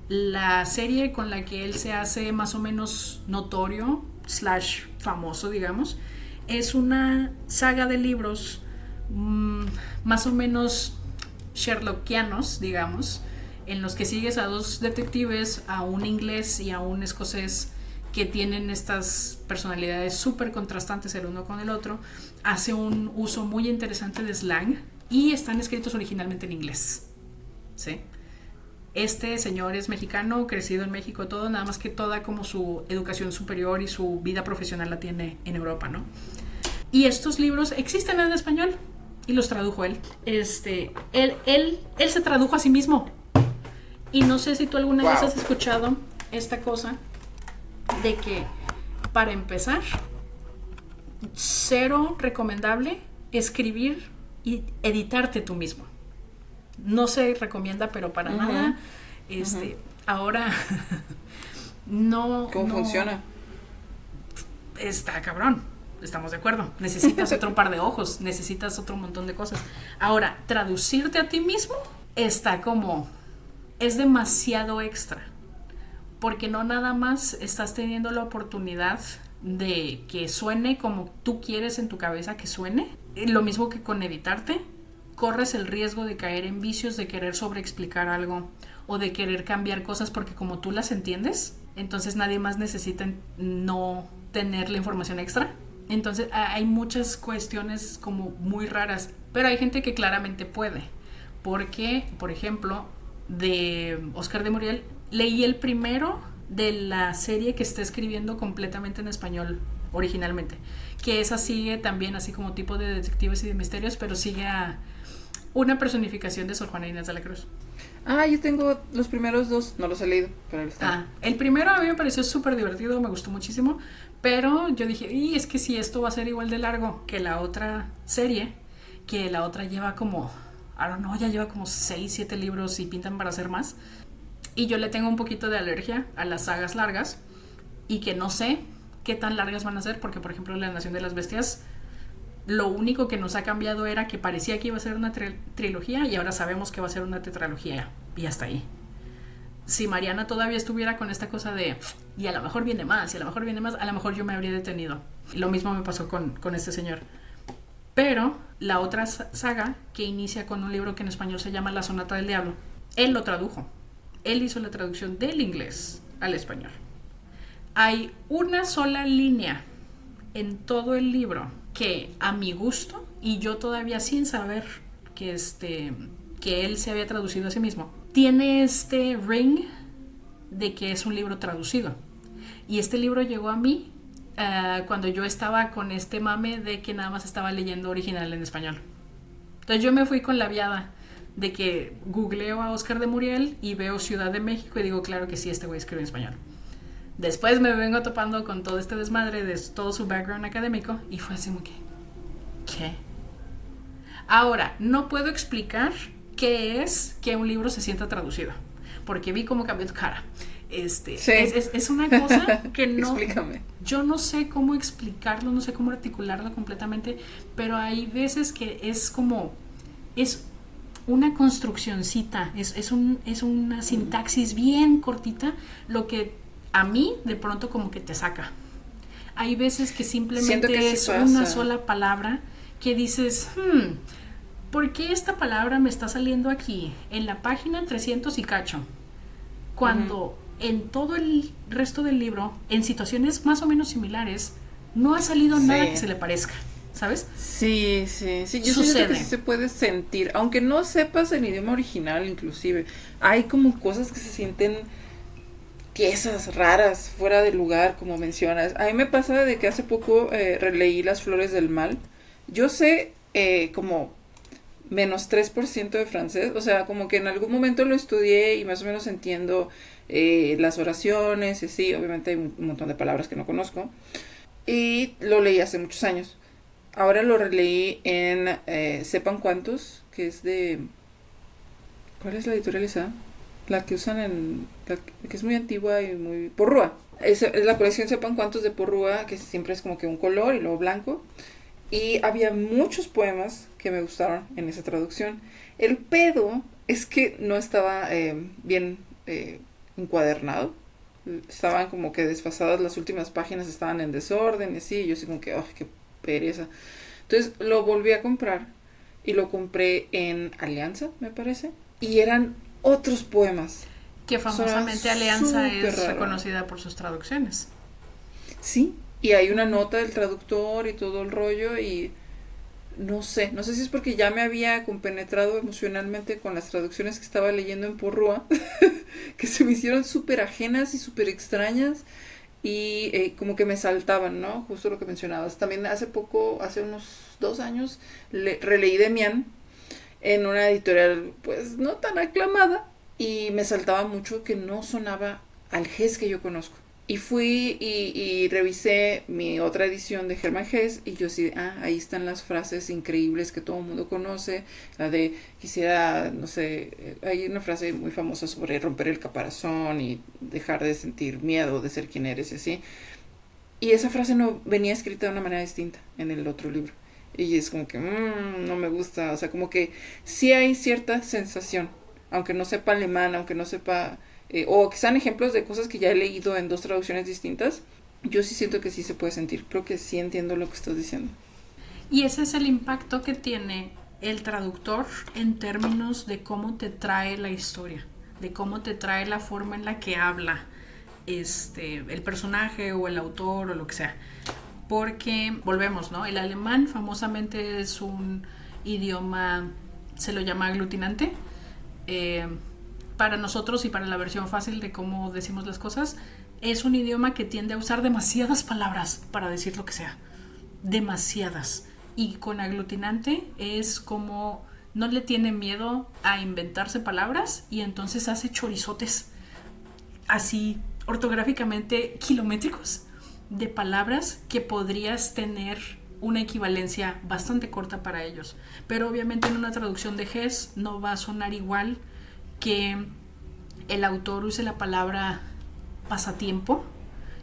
La serie con la que él se hace más o menos notorio / famoso, digamos, es una saga de libros más o menos sherlockianos, digamos, en los que sigues a dos detectives, a un inglés y a un escocés, que tienen estas personalidades súper contrastantes el uno con el otro. Hace un uso muy interesante de slang y están escritos originalmente en inglés, ¿sí? Este señor es mexicano, crecido en México, todo, nada más que toda como su educación superior y su vida profesional la tiene en Europa, ¿no? Y estos libros existen en español y los tradujo él. Él se tradujo a sí mismo. Y no sé si tú alguna vez has escuchado esta cosa de que, para empezar, cero recomendable escribir y editarte tú mismo. No se recomienda, pero para nada. Ahora no. ¿Cómo funciona? Está cabrón. Estamos de acuerdo. Necesitas otro par de ojos, necesitas otro montón de cosas. Ahora, traducirte a ti mismo está como, es demasiado extra, porque no nada más estás teniendo la oportunidad de que suene como tú quieres en tu cabeza que suene. Lo mismo que con editarte, corres el riesgo de caer en vicios de querer sobreexplicar algo o de querer cambiar cosas porque como tú las entiendes, entonces nadie más necesita no tener la información extra. Entonces hay muchas cuestiones como muy raras, pero hay gente que claramente puede, porque, por ejemplo, de Oscar de Muriel, leí el primero de la serie que está escribiendo completamente en español originalmente, que esa sigue también así como tipo de detectives y de misterios, pero sigue a una personificación de Sor Juana Inés de la Cruz. Yo tengo los primeros dos, no los he leído, pero el primero a mí me pareció súper divertido, me gustó muchísimo, pero yo dije, es que si esto va a ser igual de largo que la otra serie, que la otra lleva como, ya lleva como 6, 7 libros y pintan para hacer más, y yo le tengo un poquito de alergia a las sagas largas, y que no sé qué tan largas van a ser, porque por ejemplo La Nación de las Bestias, lo único que nos ha cambiado era que parecía que iba a ser una trilogía y ahora sabemos que va a ser una tetralogía y hasta ahí. Si Mariana todavía estuviera con esta cosa de y a lo mejor viene más, y a lo mejor viene más, a lo mejor yo me habría detenido. Lo mismo me pasó con este señor. Pero la otra saga, que inicia con un libro que en español se llama La Sonata del Diablo, él lo tradujo. Él hizo la traducción del inglés al español. Hay una sola línea en todo el libro que a mi gusto, y yo todavía sin saber que él se había traducido a sí mismo, tiene este ring de que es un libro traducido. Y este libro llegó a mí cuando yo estaba con este mame de que nada más estaba leyendo original en español. Entonces yo me fui con la viada de que googleo a Oscar de Muriel y veo Ciudad de México y digo, claro que sí, este güey escribe en español. Después me vengo topando con todo este desmadre de todo su background académico y fue así como que, ¿qué? Ahora, no puedo explicar qué es que un libro se sienta traducido, porque vi cómo cambió tu cara. Sí. Es una cosa que no... Explícame. Yo no sé cómo explicarlo, no sé cómo articularlo completamente, pero hay veces que es como... Es una construccioncita, es una sintaxis bien cortita, lo que a mí de pronto como que te saca. Hay veces que simplemente que es sí una sola palabra que dices, ¿por qué esta palabra me está saliendo aquí en la página 300 y cacho? Cuando en todo el resto del libro, en situaciones más o menos similares, no ha salido nada que se le parezca, ¿sabes? Sí, yo siento que sí se puede sentir, aunque no sepas el idioma original inclusive, hay como cosas que se sienten tiesas, raras, fuera de lugar, como mencionas. A mí me pasa de que hace poco releí Las Flores del Mal. Yo sé como menos 3% de francés, o sea, como que en algún momento lo estudié y más o menos entiendo las oraciones, y sí, obviamente hay un montón de palabras que no conozco, y lo leí hace muchos años. Ahora lo releí en Sepan Cuántos, que es de... ¿Cuál es la editorial esa? La que usan que es muy antigua y muy... Porrúa. Es la colección Sepan Cuántos de Porrúa, que siempre es como que un color y luego blanco. Y había muchos poemas que me gustaron en esa traducción. El pedo es que no estaba bien encuadernado. Estaban como que desfasadas, las últimas páginas estaban en desorden y así. Y yo así como que, ¡ay, qué pereza! Entonces lo volví a comprar y lo compré en Alianza, me parece. Y eran otros poemas. Que famosamente Alianza es reconocida por sus traducciones. Sí, y hay una nota del traductor y todo el rollo y no sé si es porque ya me había compenetrado emocionalmente con las traducciones que estaba leyendo en Porrúa, que se me hicieron súper ajenas y súper extrañas y como que me saltaban, ¿no? Justo lo que mencionabas. También hace unos 2 años, releí Demián en una editorial pues no tan aclamada y me saltaba mucho que no sonaba al Hess que yo conozco. Y fui y revisé mi otra edición de Hermann Hesse y yo sí, ahí están las frases increíbles que todo el mundo conoce, la de quisiera, no sé, hay una frase muy famosa sobre romper el caparazón y dejar de sentir miedo de ser quien eres y así. Y esa frase no venía escrita de una manera distinta en el otro libro. Y es como que, no me gusta, o sea, como que sí hay cierta sensación, aunque no sepa alemán, aunque no sepa... o que sean ejemplos de cosas que ya he leído en 2 traducciones distintas, yo sí siento que sí se puede sentir. Creo que sí entiendo lo que estás diciendo. Y ese es el impacto que tiene el traductor en términos de cómo te trae la historia, de cómo te trae la forma en la que habla el personaje o el autor o lo que sea. Porque, volvemos, ¿no? El alemán famosamente es un idioma, se lo llama aglutinante. Para nosotros y para la versión fácil de cómo decimos las cosas, es un idioma que tiende a usar demasiadas palabras para decir lo que sea. Demasiadas. Y con aglutinante es como no le tiene miedo a inventarse palabras y entonces hace chorizotes así ortográficamente kilométricos de palabras que podrías tener una equivalencia bastante corta para ellos. Pero obviamente en una traducción de Hess no va a sonar igual que el autor use la palabra pasatiempo,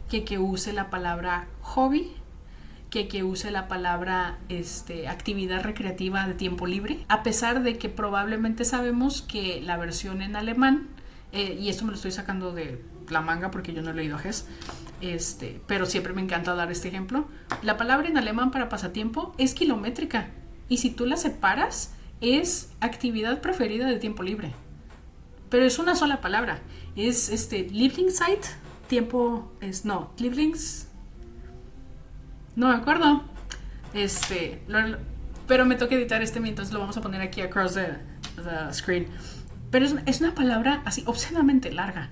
que use la palabra hobby, que use la palabra actividad recreativa de tiempo libre, a pesar de que probablemente sabemos que la versión en alemán, y esto me lo estoy sacando de la manga porque yo no he leído Hess, pero siempre me encanta dar este ejemplo, la palabra en alemán para pasatiempo es kilométrica, y si tú la separas es actividad preferida de tiempo libre. Pero es una sola palabra. Es Lieblingszeit, tiempo Lieblings. No me acuerdo. Pero me toca editar entonces lo vamos a poner aquí across the screen. Pero es una palabra así obscenamente larga.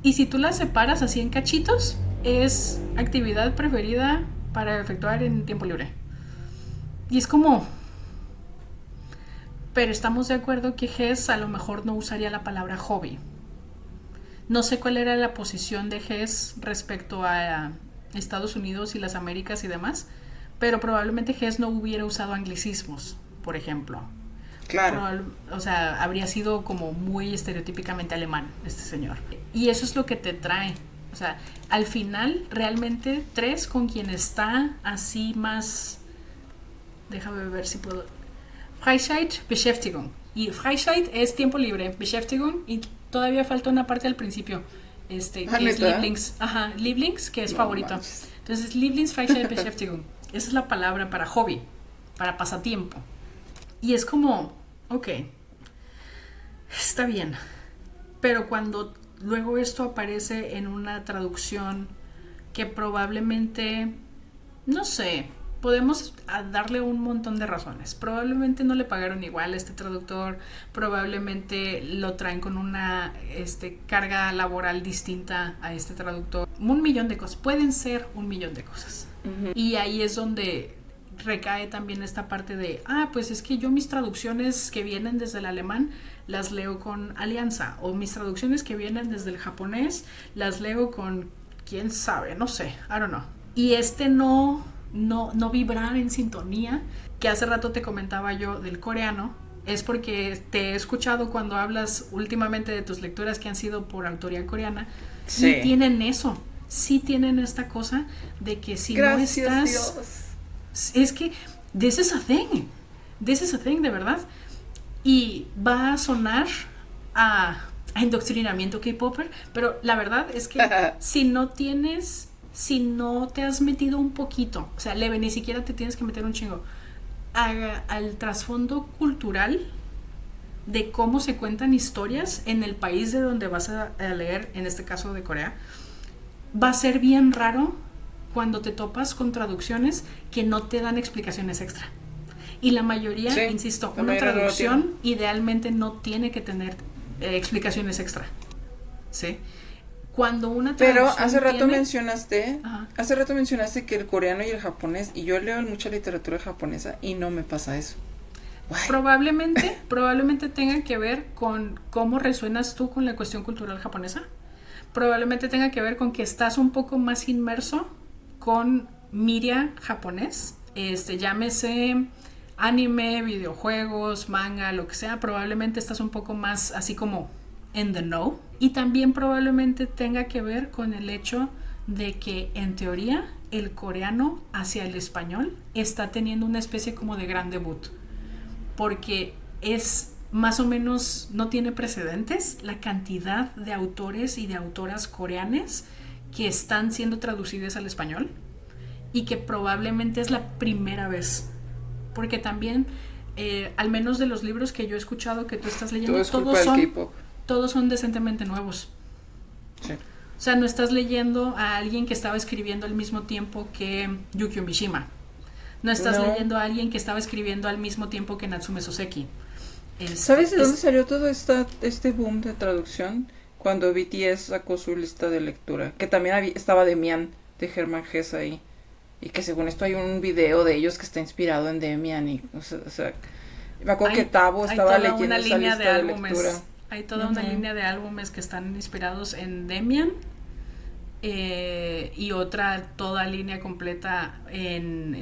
Y si tú la separas así en cachitos, es actividad preferida para efectuar en tiempo libre. Y es como... pero estamos de acuerdo que Hess a lo mejor no usaría la palabra hobby. No sé cuál era la posición de Hess respecto a Estados Unidos y las Américas y demás, pero probablemente Hess no hubiera usado anglicismos, por ejemplo. Claro. O sea, habría sido como muy estereotípicamente alemán este señor. Y eso es lo que te trae. O sea, al final, realmente, Tres con quien está así más... Déjame ver si puedo... Freizeit, Beschäftigung. Y Freizeit es tiempo libre, Beschäftigung, y todavía falta una parte al principio, que es Lieblings. Ajá, Lieblings, que es favorito. Manches. Entonces, Lieblings, Freizeit, Beschäftigung. Esa es la palabra para hobby, para pasatiempo. Y es como, ok, está bien. Pero cuando luego esto aparece en una traducción que probablemente, no sé, podemos darle un montón de razones. Probablemente no le pagaron igual a este traductor, probablemente lo traen con una carga laboral distinta a este traductor. Un millón de cosas, pueden ser un millón de cosas. Uh-huh. Y ahí es donde recae también esta parte de, pues es que yo mis traducciones que vienen desde el alemán las leo con Alianza, o mis traducciones que vienen desde el japonés las leo con, quién sabe, no sé, I don't know. Y no vibrar en sintonía, que hace rato te comentaba yo del coreano, es porque te he escuchado cuando hablas últimamente de tus lecturas que han sido por autoría coreana, sí. Y tienen eso, sí tienen esta cosa de que si gracias, no estás... Dios. Es que this is a thing, de verdad. Y va a sonar a indoctrinamiento K-popper, pero la verdad es que si no te has metido un poquito, o sea, leve, ni siquiera te tienes que meter un chingo, al trasfondo cultural de cómo se cuentan historias en el país de donde vas a leer, en este caso de Corea, va a ser bien raro cuando te topas con traducciones que no te dan explicaciones extra. Y la mayoría, sí, insisto, una traducción idealmente no tiene que tener explicaciones extra. ¿Sí? Cuando una traducción Pero hace rato mencionaste que el coreano y el japonés, y yo leo mucha literatura japonesa y no me pasa eso. Probablemente tenga que ver con cómo resuenas tú con la cuestión cultural japonesa. Probablemente tenga que ver con que estás un poco más inmerso con media japonés, llámese anime, videojuegos, manga, lo que sea. Probablemente estás un poco más así como in the know, y también probablemente tenga que ver con el hecho de que en teoría el coreano hacia el español está teniendo una especie como de gran debut, porque es más o menos, no tiene precedentes la cantidad de autores y de autoras coreanas que están siendo traducidas al español, y que probablemente es la primera vez, porque también al menos de los libros que yo he escuchado que tú estás leyendo, todos son decentemente nuevos. Sí. O sea, no estás leyendo a alguien que estaba escribiendo al mismo tiempo que Yukio Mishima, no estás leyendo a alguien que estaba escribiendo al mismo tiempo que Natsume Soseki. ¿Sabes de dónde salió todo este boom de traducción? Cuando BTS sacó su lista de lectura, que también estaba Demian, de Hermann Hesse ahí, y que según esto hay un video de ellos que está inspirado en Demian, y o sea me acuerdo que Tabo estaba leyendo esa lista de lectura. Hay toda una línea de álbumes que están inspirados en Demian, y toda línea completa en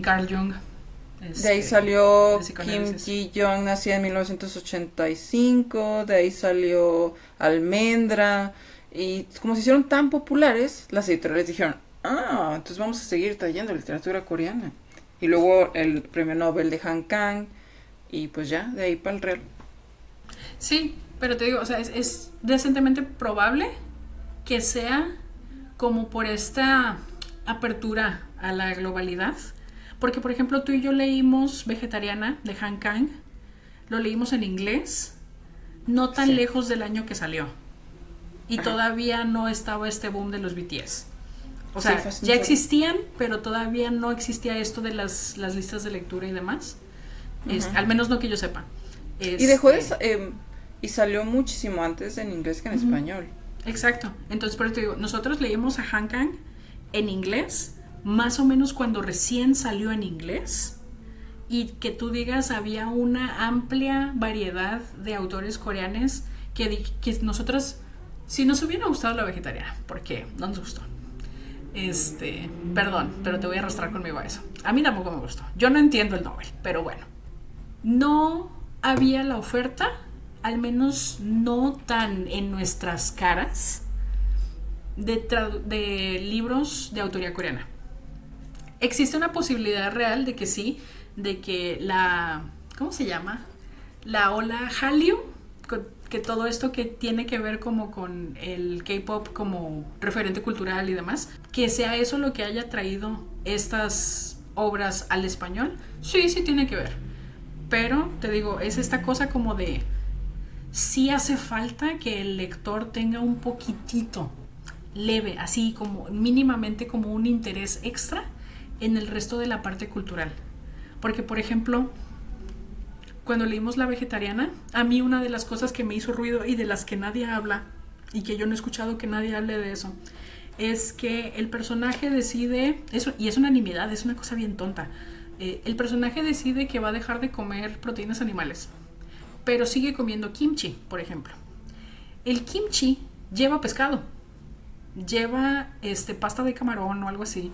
Carl Jung. De ahí salió Kim Ji-young, nacida en 1985, de ahí salió Almendra, y como se hicieron tan populares, las editoriales dijeron, entonces vamos a seguir trayendo literatura coreana. Y luego el premio Nobel de Han Kang, y pues ya, de ahí para el real. Sí, pero te digo, o sea, es decentemente probable que sea como por esta apertura a la globalidad. Porque, por ejemplo, tú y yo leímos Vegetariana de Han Kang, lo leímos en inglés, no tan lejos del año que salió. Y todavía no estaba este boom de los BTS. O sea, ya existían, pero todavía no existía esto de las listas de lectura y demás. Al menos no que yo sepa. Y dejó y salió muchísimo antes en inglés que en español. Exacto. Entonces, por eso te digo, nosotros leímos a Han Kang en inglés, más o menos cuando recién salió en inglés, y que tú digas había una amplia variedad de autores coreanos que nosotros, si nos hubiera gustado la vegetariana, porque no nos gustó. Perdón, pero te voy a arrastrar conmigo a eso. A mí tampoco me gustó. Yo no entiendo el Nobel, pero bueno. No había la oferta, al menos no tan en nuestras caras, de libros de autoría coreana. Existe una posibilidad real de que sí, de que ¿cómo se llama? La ola Hallyu, que todo esto que tiene que ver como con el K-pop como referente cultural y demás, que sea eso lo que haya traído estas obras al español, sí tiene que ver. Pero, te digo, es esta cosa como de sí hace falta que el lector tenga un poquitito leve, así como mínimamente como un interés extra en el resto de la parte cultural. Porque, por ejemplo, cuando leímos La Vegetariana, a mí una de las cosas que me hizo ruido y de las que nadie habla, y que yo no he escuchado que nadie hable de eso, es que el personaje decide, y es una nimiedad, es una cosa bien tonta, el personaje decide que va a dejar de comer proteínas animales, pero sigue comiendo kimchi, por ejemplo. El kimchi lleva pescado, lleva pasta de camarón o algo así.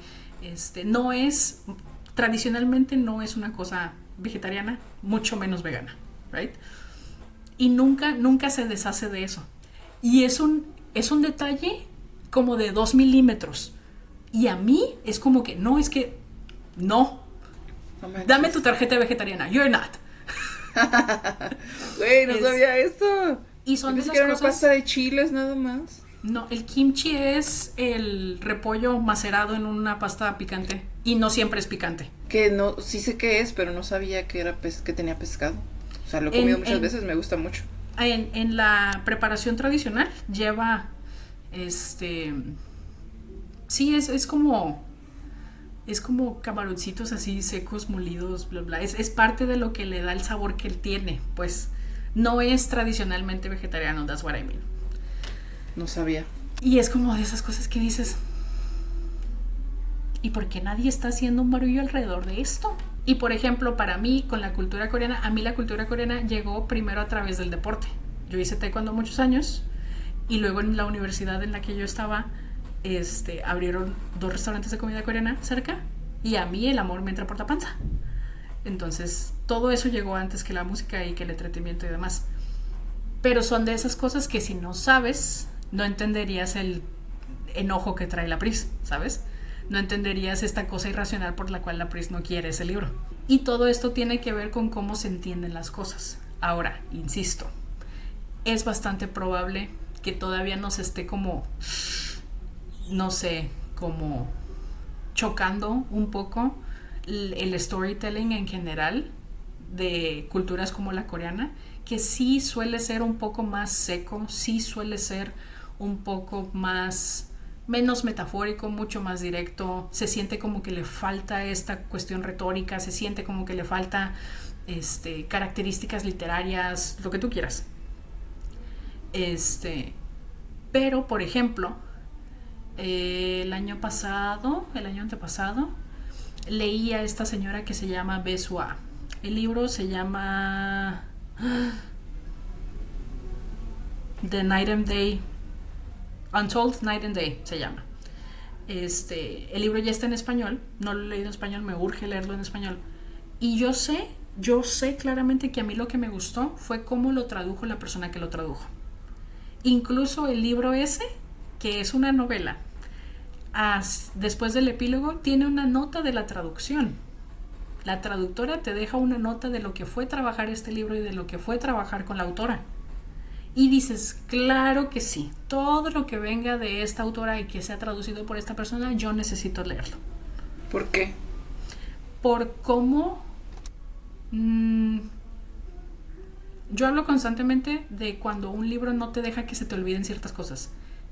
Tradicionalmente no es una cosa vegetariana, mucho menos vegana, right? Y nunca se deshace de eso. Y es un detalle como de 2 milímetros. Y a mí es como que, no, dame tu tarjeta vegetariana, you're not. Güey, no sabía esto. Y son de esas cosas. cosas. Una pasta de chiles nada más. No, el kimchi es el repollo macerado en una pasta picante. Y no siempre es picante. Que no, sí sé qué es, pero no sabía que era que tenía pescado. O sea, lo he comido muchas veces, me gusta mucho. En la preparación tradicional lleva sí, es como camaroncitos así secos, molidos, bla bla. Es parte de lo que le da el sabor que él tiene. Pues no es tradicionalmente vegetariano, that's what I mean. No sabía. Y es como de esas cosas que dices, ¿y por qué nadie está haciendo un barullo alrededor de esto? Y por ejemplo, para mí, con la cultura coreana, a mí la cultura coreana llegó primero a través del deporte. Yo hice taekwondo muchos años y luego en la universidad en la que yo estaba, abrieron 2 restaurantes de comida coreana cerca y a mí el amor me entra por la panza. Entonces, todo eso llegó antes que la música y que el entretenimiento y demás. Pero son de esas cosas que si no sabes, no entenderías el enojo que trae la Pris, ¿sabes? No entenderías esta cosa irracional por la cual la Pris no quiere ese libro. Y todo esto tiene que ver con cómo se entienden las cosas. Ahora, insisto, es bastante probable que todavía nos esté como, no sé, como chocando un poco el storytelling en general de culturas como la coreana, que sí suele ser un poco más seco, sí suele ser un poco menos metafórico, mucho más directo. Se siente como que le falta esta cuestión retórica, se siente como que le falta características literarias, lo que tú quieras. Pero, por ejemplo, el año antepasado, leí a esta señora que se llama Bae Soo-ah. El libro se llama The Night and Day, Untold Night and Day se llama. El libro ya está en español, no lo he leído en español, me urge leerlo en español. Y yo sé claramente que a mí lo que me gustó fue cómo lo tradujo la persona que lo tradujo. Incluso el libro ese, que es una novela, después del epílogo tiene una nota de la traducción. La traductora te deja una nota de lo que fue trabajar este libro y de lo que fue trabajar con la autora. Y dices, claro que sí, todo lo que venga de esta autora y que sea traducido por esta persona, yo necesito leerlo. ¿Por qué? Por cómo... yo hablo constantemente de cuando un libro no te deja que se te olviden ciertas cosas.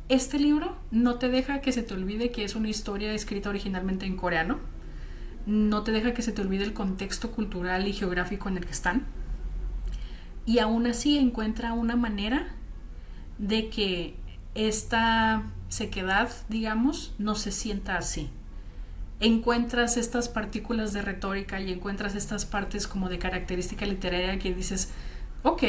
Este libro no te deja que se te olvide que es una historia escrita originalmente en coreano. No te deja que se te olvide el contexto cultural y geográfico en el que están. Y aún así encuentra una manera de que esta sequedad, digamos, no se sienta así. encuentras estas partículas de retórica y encuentras estas partes como de característica literaria que dices, ok,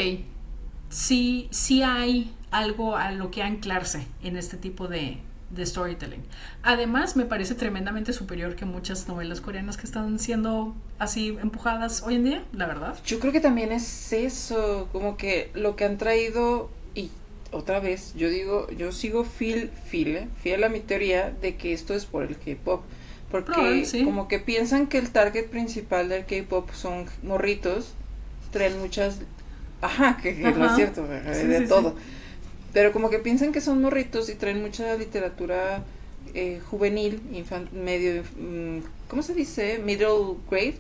sí hay algo a lo que anclarse en este tipo de storytelling. Además, me parece tremendamente superior que muchas novelas coreanas que están siendo así empujadas hoy en día, la verdad. Yo creo que también es eso, como que lo que han traído, y otra vez, yo sigo fiel a mi teoría de que esto es por el K-pop. Porque sí. Como que piensan que el target principal del K-pop son morritos, traen muchas... Ajá, que no es cierto, de todo. Sí. Pero como que piensan que son morritos y traen mucha literatura juvenil, medio, ¿cómo se dice? Middle grade.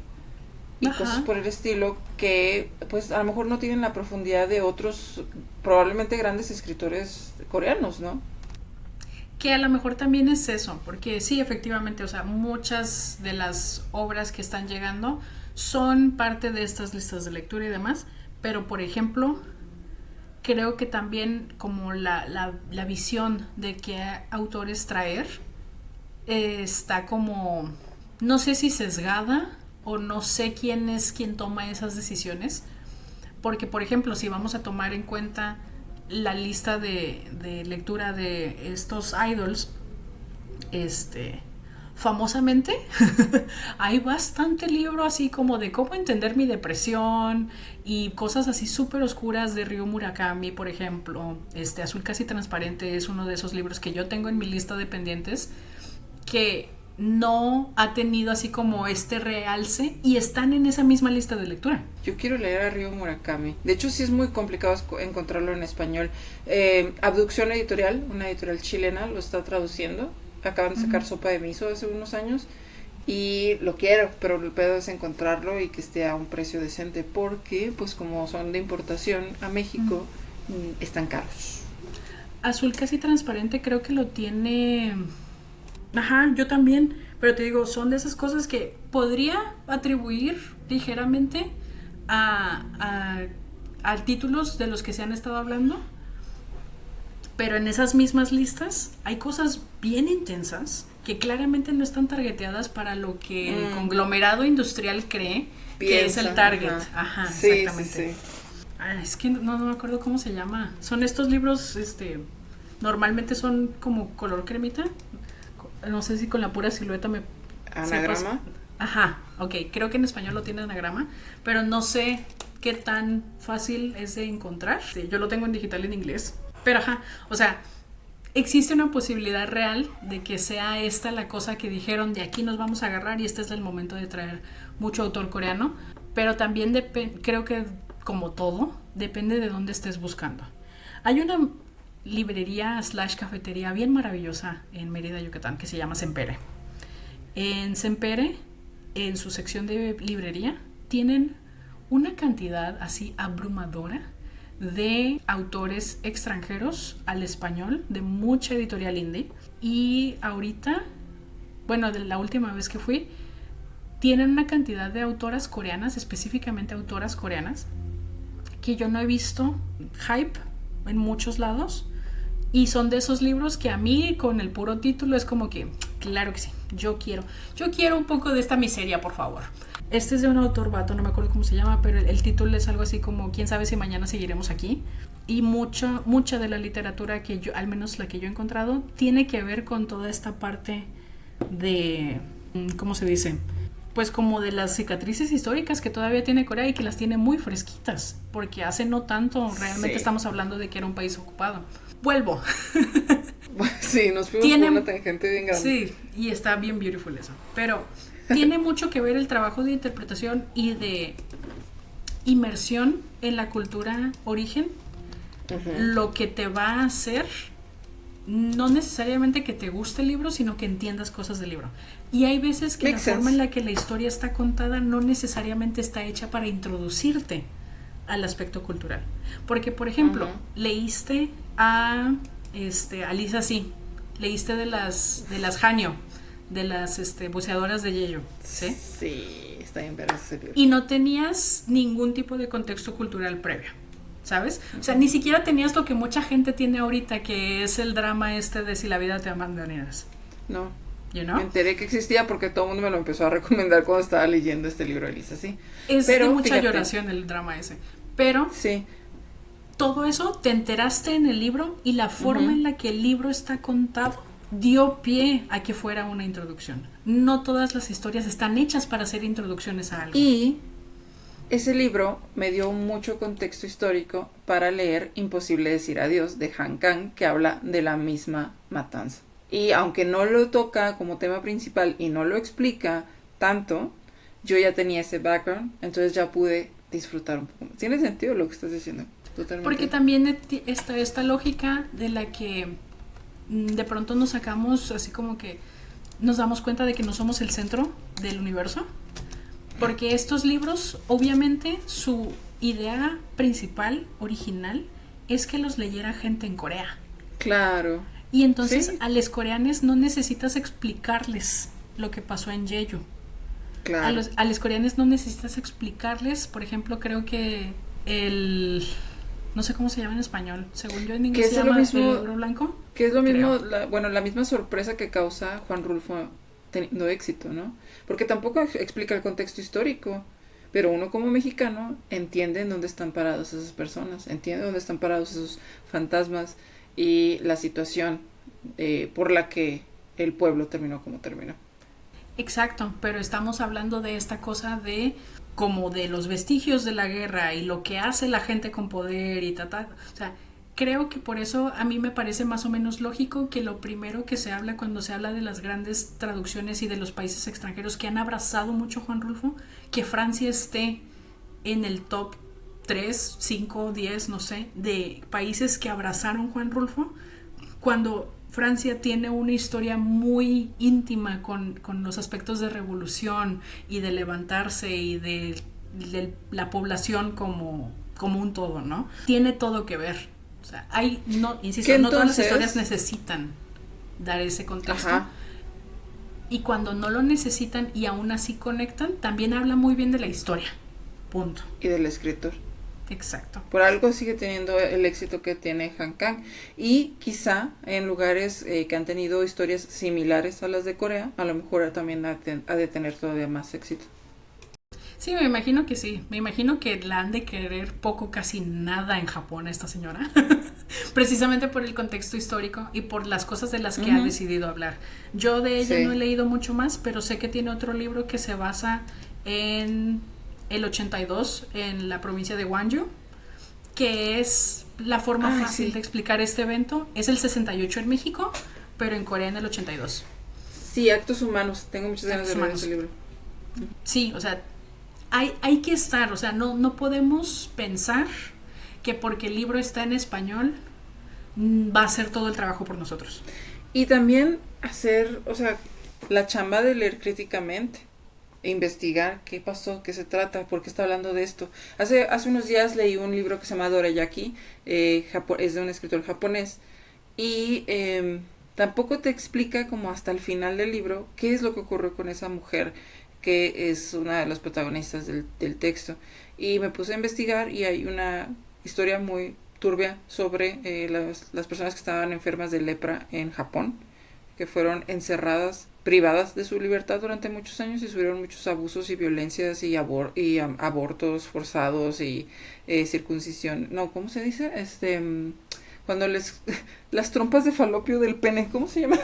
Y cosas por el estilo que pues a lo mejor no tienen la profundidad de otros probablemente grandes escritores coreanos, ¿no? Que a lo mejor también es eso, porque sí, efectivamente, o sea, muchas de las obras que están llegando son parte de estas listas de lectura y demás, pero por ejemplo, creo que también como la visión de qué autores traer está como, no sé si sesgada o no sé quién es quien toma esas decisiones, porque por ejemplo, si vamos a tomar en cuenta la lista de lectura de estos idols, famosamente hay bastante libro así como de cómo entender mi depresión y cosas así súper oscuras de Ryo Murakami, por ejemplo. Azul casi transparente es uno de esos libros que yo tengo en mi lista de pendientes que no ha tenido así como realce y están en esa misma lista de lectura. Yo quiero leer a Ryo Murakami. De hecho, sí es muy complicado encontrarlo en español. Abducción Editorial, una editorial chilena, lo está traduciendo. Acaban de sacar Sopa de Miso hace unos años y lo quiero, pero el pedo es encontrarlo y que esté a un precio decente porque, pues como son de importación a México, están caros. Azul casi transparente creo que lo tiene... Ajá, yo también, pero te digo, son de esas cosas que podría atribuir ligeramente a títulos de los que se han estado hablando, pero en esas mismas listas hay cosas bien intensas que claramente no están targeteadas para lo que el conglomerado industrial cree que es el target. Ajá, sí, exactamente. Sí. Es que no me acuerdo cómo se llama. Son estos libros, normalmente son como color cremita. No sé si con la pura silueta me... ¿Anagrama? Ajá, ok. Creo que en español lo tiene anagrama, pero no sé qué tan fácil es de encontrar. Sí, yo lo tengo en digital en inglés. Pero ajá, o sea, existe una posibilidad real de que sea esta la cosa que dijeron, de aquí nos vamos a agarrar y este es el momento de traer mucho autor coreano, pero también creo que como todo, depende de dónde estés buscando. Hay una librería / cafetería bien maravillosa en Mérida, Yucatán, que se llama Sempere. En Sempere, en su sección de librería, tienen una cantidad así abrumadora de autores extranjeros al español, de mucha editorial indie. Y ahorita, bueno, de la última vez que fui, tienen una cantidad de autoras coreanas, específicamente autoras coreanas, que yo no he visto hype en muchos lados. Y son de esos libros que a mí, con el puro título, es como que, claro que sí, yo quiero un poco de esta miseria, por favor. Este es de un autor vato, no me acuerdo cómo se llama, pero el título es algo así como quién sabe si mañana seguiremos aquí. Y mucha de la literatura que yo, al menos la que yo he encontrado, tiene que ver con toda esta parte de, ¿cómo se dice? Pues como de las cicatrices históricas que todavía tiene Corea y que las tiene muy fresquitas, porque hace no tanto realmente estamos hablando de que era un país ocupado. Vuelvo. Sí, nos fuimos por una tangente bien grande. Sí, y está bien beautiful eso, pero tiene mucho que ver el trabajo de interpretación y de inmersión en la cultura origen, lo que te va a hacer no necesariamente que te guste el libro, sino que entiendas cosas del libro. Y hay veces que forma en la que la historia está contada no necesariamente está hecha para introducirte al aspecto cultural. Porque, por ejemplo, leíste a Lisa Sí, leíste de las Hanyo, de las buceadoras de Yeyo, ¿sí? Sí, está bien ver ese libro. Y no tenías ningún tipo de contexto cultural previo, ¿sabes? O sea, ni siquiera tenías lo que mucha gente tiene ahorita, que es el drama de si la vida te abandonaras. No. you Me know? enteré que existía porque todo el mundo me lo empezó a recomendar cuando estaba leyendo este libro de Elisa, sí. Es Pero, de mucha fíjate, lloración el drama ese. Pero sí, todo eso te enteraste en el libro y la forma en la que el libro está contado dio pie a que fuera una introducción. No todas las historias están hechas para hacer introducciones a algo. y ese libro me dio mucho contexto histórico para leer Imposible decir adiós de Han Kang, que habla de la misma matanza. Y aunque no lo toca como tema principal y no lo explica tanto, yo ya tenía ese background, entonces ya pude disfrutar un poco más. ¿Tiene sentido lo que estás diciendo? Totalmente. Porque también está esta lógica de la que de pronto nos sacamos así como que nos damos cuenta de que no somos el centro del universo. Porque estos libros, obviamente, su idea principal, original, es que los leyera gente en Corea. Claro. Y entonces Sí. a los coreanos no necesitas explicarles lo que pasó en Jeju. Claro. A los coreanos no necesitas explicarles, por ejemplo, creo que no sé cómo se llama en español, según yo en inglés se llama el libro blanco. Que es lo mismo, creo. la misma sorpresa que causa Juan Rulfo teniendo éxito, ¿no? Porque tampoco explica el contexto histórico, pero uno como mexicano entiende en dónde están parados esas personas, entiende dónde están parados esos fantasmas y la situación por la que el pueblo terminó como terminó. Exacto, pero estamos hablando de esta cosa de como de los vestigios de la guerra y lo que hace la gente con poder y o sea, creo que por eso a mí me parece más o menos lógico que lo primero que se habla cuando se habla de las grandes traducciones y de los países extranjeros que han abrazado mucho Juan Rulfo, que Francia esté en el top 3, 5, 10, no sé, de países que abrazaron Juan Rulfo, cuando Francia tiene una historia muy íntima con los aspectos de revolución y de levantarse y de la población como un todo, ¿no? Tiene todo que ver. O sea, insisto, no todas las historias necesitan dar ese contexto. Ajá. Y cuando no lo necesitan y aún así conectan, también habla muy bien de la historia. Punto. Y del escritor. Exacto. Por algo sigue teniendo el éxito que tiene Han Kang. Y quizá en lugares que han tenido historias similares a las de Corea, a lo mejor también ha de tener todavía más éxito. Sí, me imagino que sí. Me imagino que la han de querer poco, casi nada en Japón esta señora. Precisamente por el contexto histórico y por las cosas de las que ha decidido hablar. Yo de ella no he leído mucho más, pero sé que tiene otro libro que se basa en el 82 en la provincia de Gwangju, que es la forma fácil de explicar este evento. Es el 68 en México, pero en Corea en el 82. Sí, Actos Humanos. Tengo muchas ganas de leer ese libro. Sí, o sea, hay que estar, o sea, no podemos pensar que porque el libro está en español va a hacer todo el trabajo por nosotros. Y también hacer, o sea, la chamba de leer críticamente e investigar qué pasó, qué se trata, por qué está hablando de esto. Hace unos días leí un libro que se llama Dorayaki, es de un escritor japonés, y tampoco te explica como hasta el final del libro qué es lo que ocurrió con esa mujer que es una de las protagonistas del texto. Y me puse a investigar y hay una historia muy turbia sobre las personas que estaban enfermas de lepra en Japón, que fueron encerradas, privadas de su libertad durante muchos años y sufrieron muchos abusos y violencias y abortos forzados y circuncisión. No, ¿cómo se dice? Cuando las trompas de falopio del pene, ¿cómo se llama?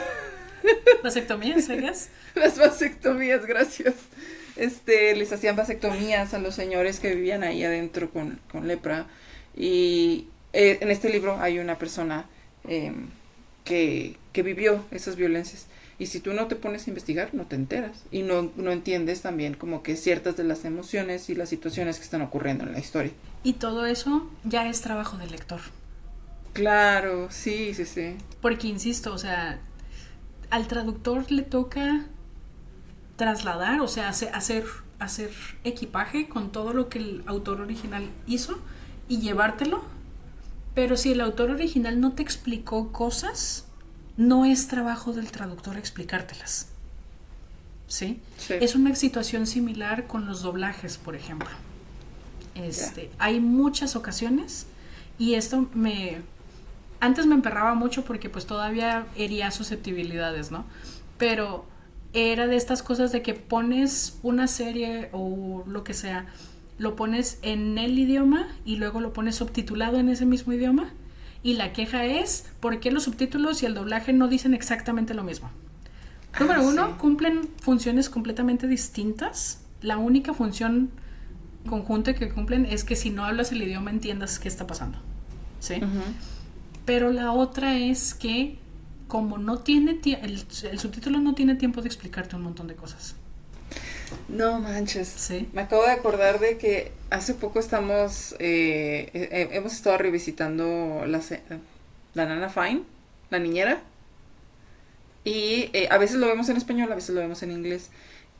¿Vasectomías, ellas? Las vasectomías, gracias. Les hacían vasectomías a los señores que vivían ahí adentro con lepra. Y en este libro hay una persona que vivió esas violencias. Y si tú no te pones a investigar, no te enteras. Y no entiendes también como que ciertas de las emociones y las situaciones que están ocurriendo en la historia. Y todo eso ya es trabajo del lector. Claro, sí. Porque, insisto, o sea, al traductor le toca trasladar, o sea, hacer equipaje con todo lo que el autor original hizo y llevártelo. Pero si el autor original no te explicó cosas, no es trabajo del traductor explicártelas. ¿Sí? Es una situación similar con los doblajes, por ejemplo. Hay muchas ocasiones y esto antes me emperraba mucho porque pues todavía hería susceptibilidades, ¿no? Pero era de estas cosas de que pones una serie o lo que sea, lo pones en el idioma y luego lo pones subtitulado en ese mismo idioma, y la queja es ¿por qué los subtítulos y el doblaje no dicen exactamente lo mismo? Número uno, sí. cumplen funciones completamente distintas. La única función conjunta que cumplen es que si no hablas el idioma entiendas qué está pasando, ¿sí? Ujú. Pero la otra es que como no tiene el subtítulo no tiene tiempo de explicarte un montón de cosas. No manches. Sí. Me acabo de acordar de que hace poco hemos estado revisitando la Nana Fine, la niñera. Y a veces lo vemos en español, a veces lo vemos en inglés.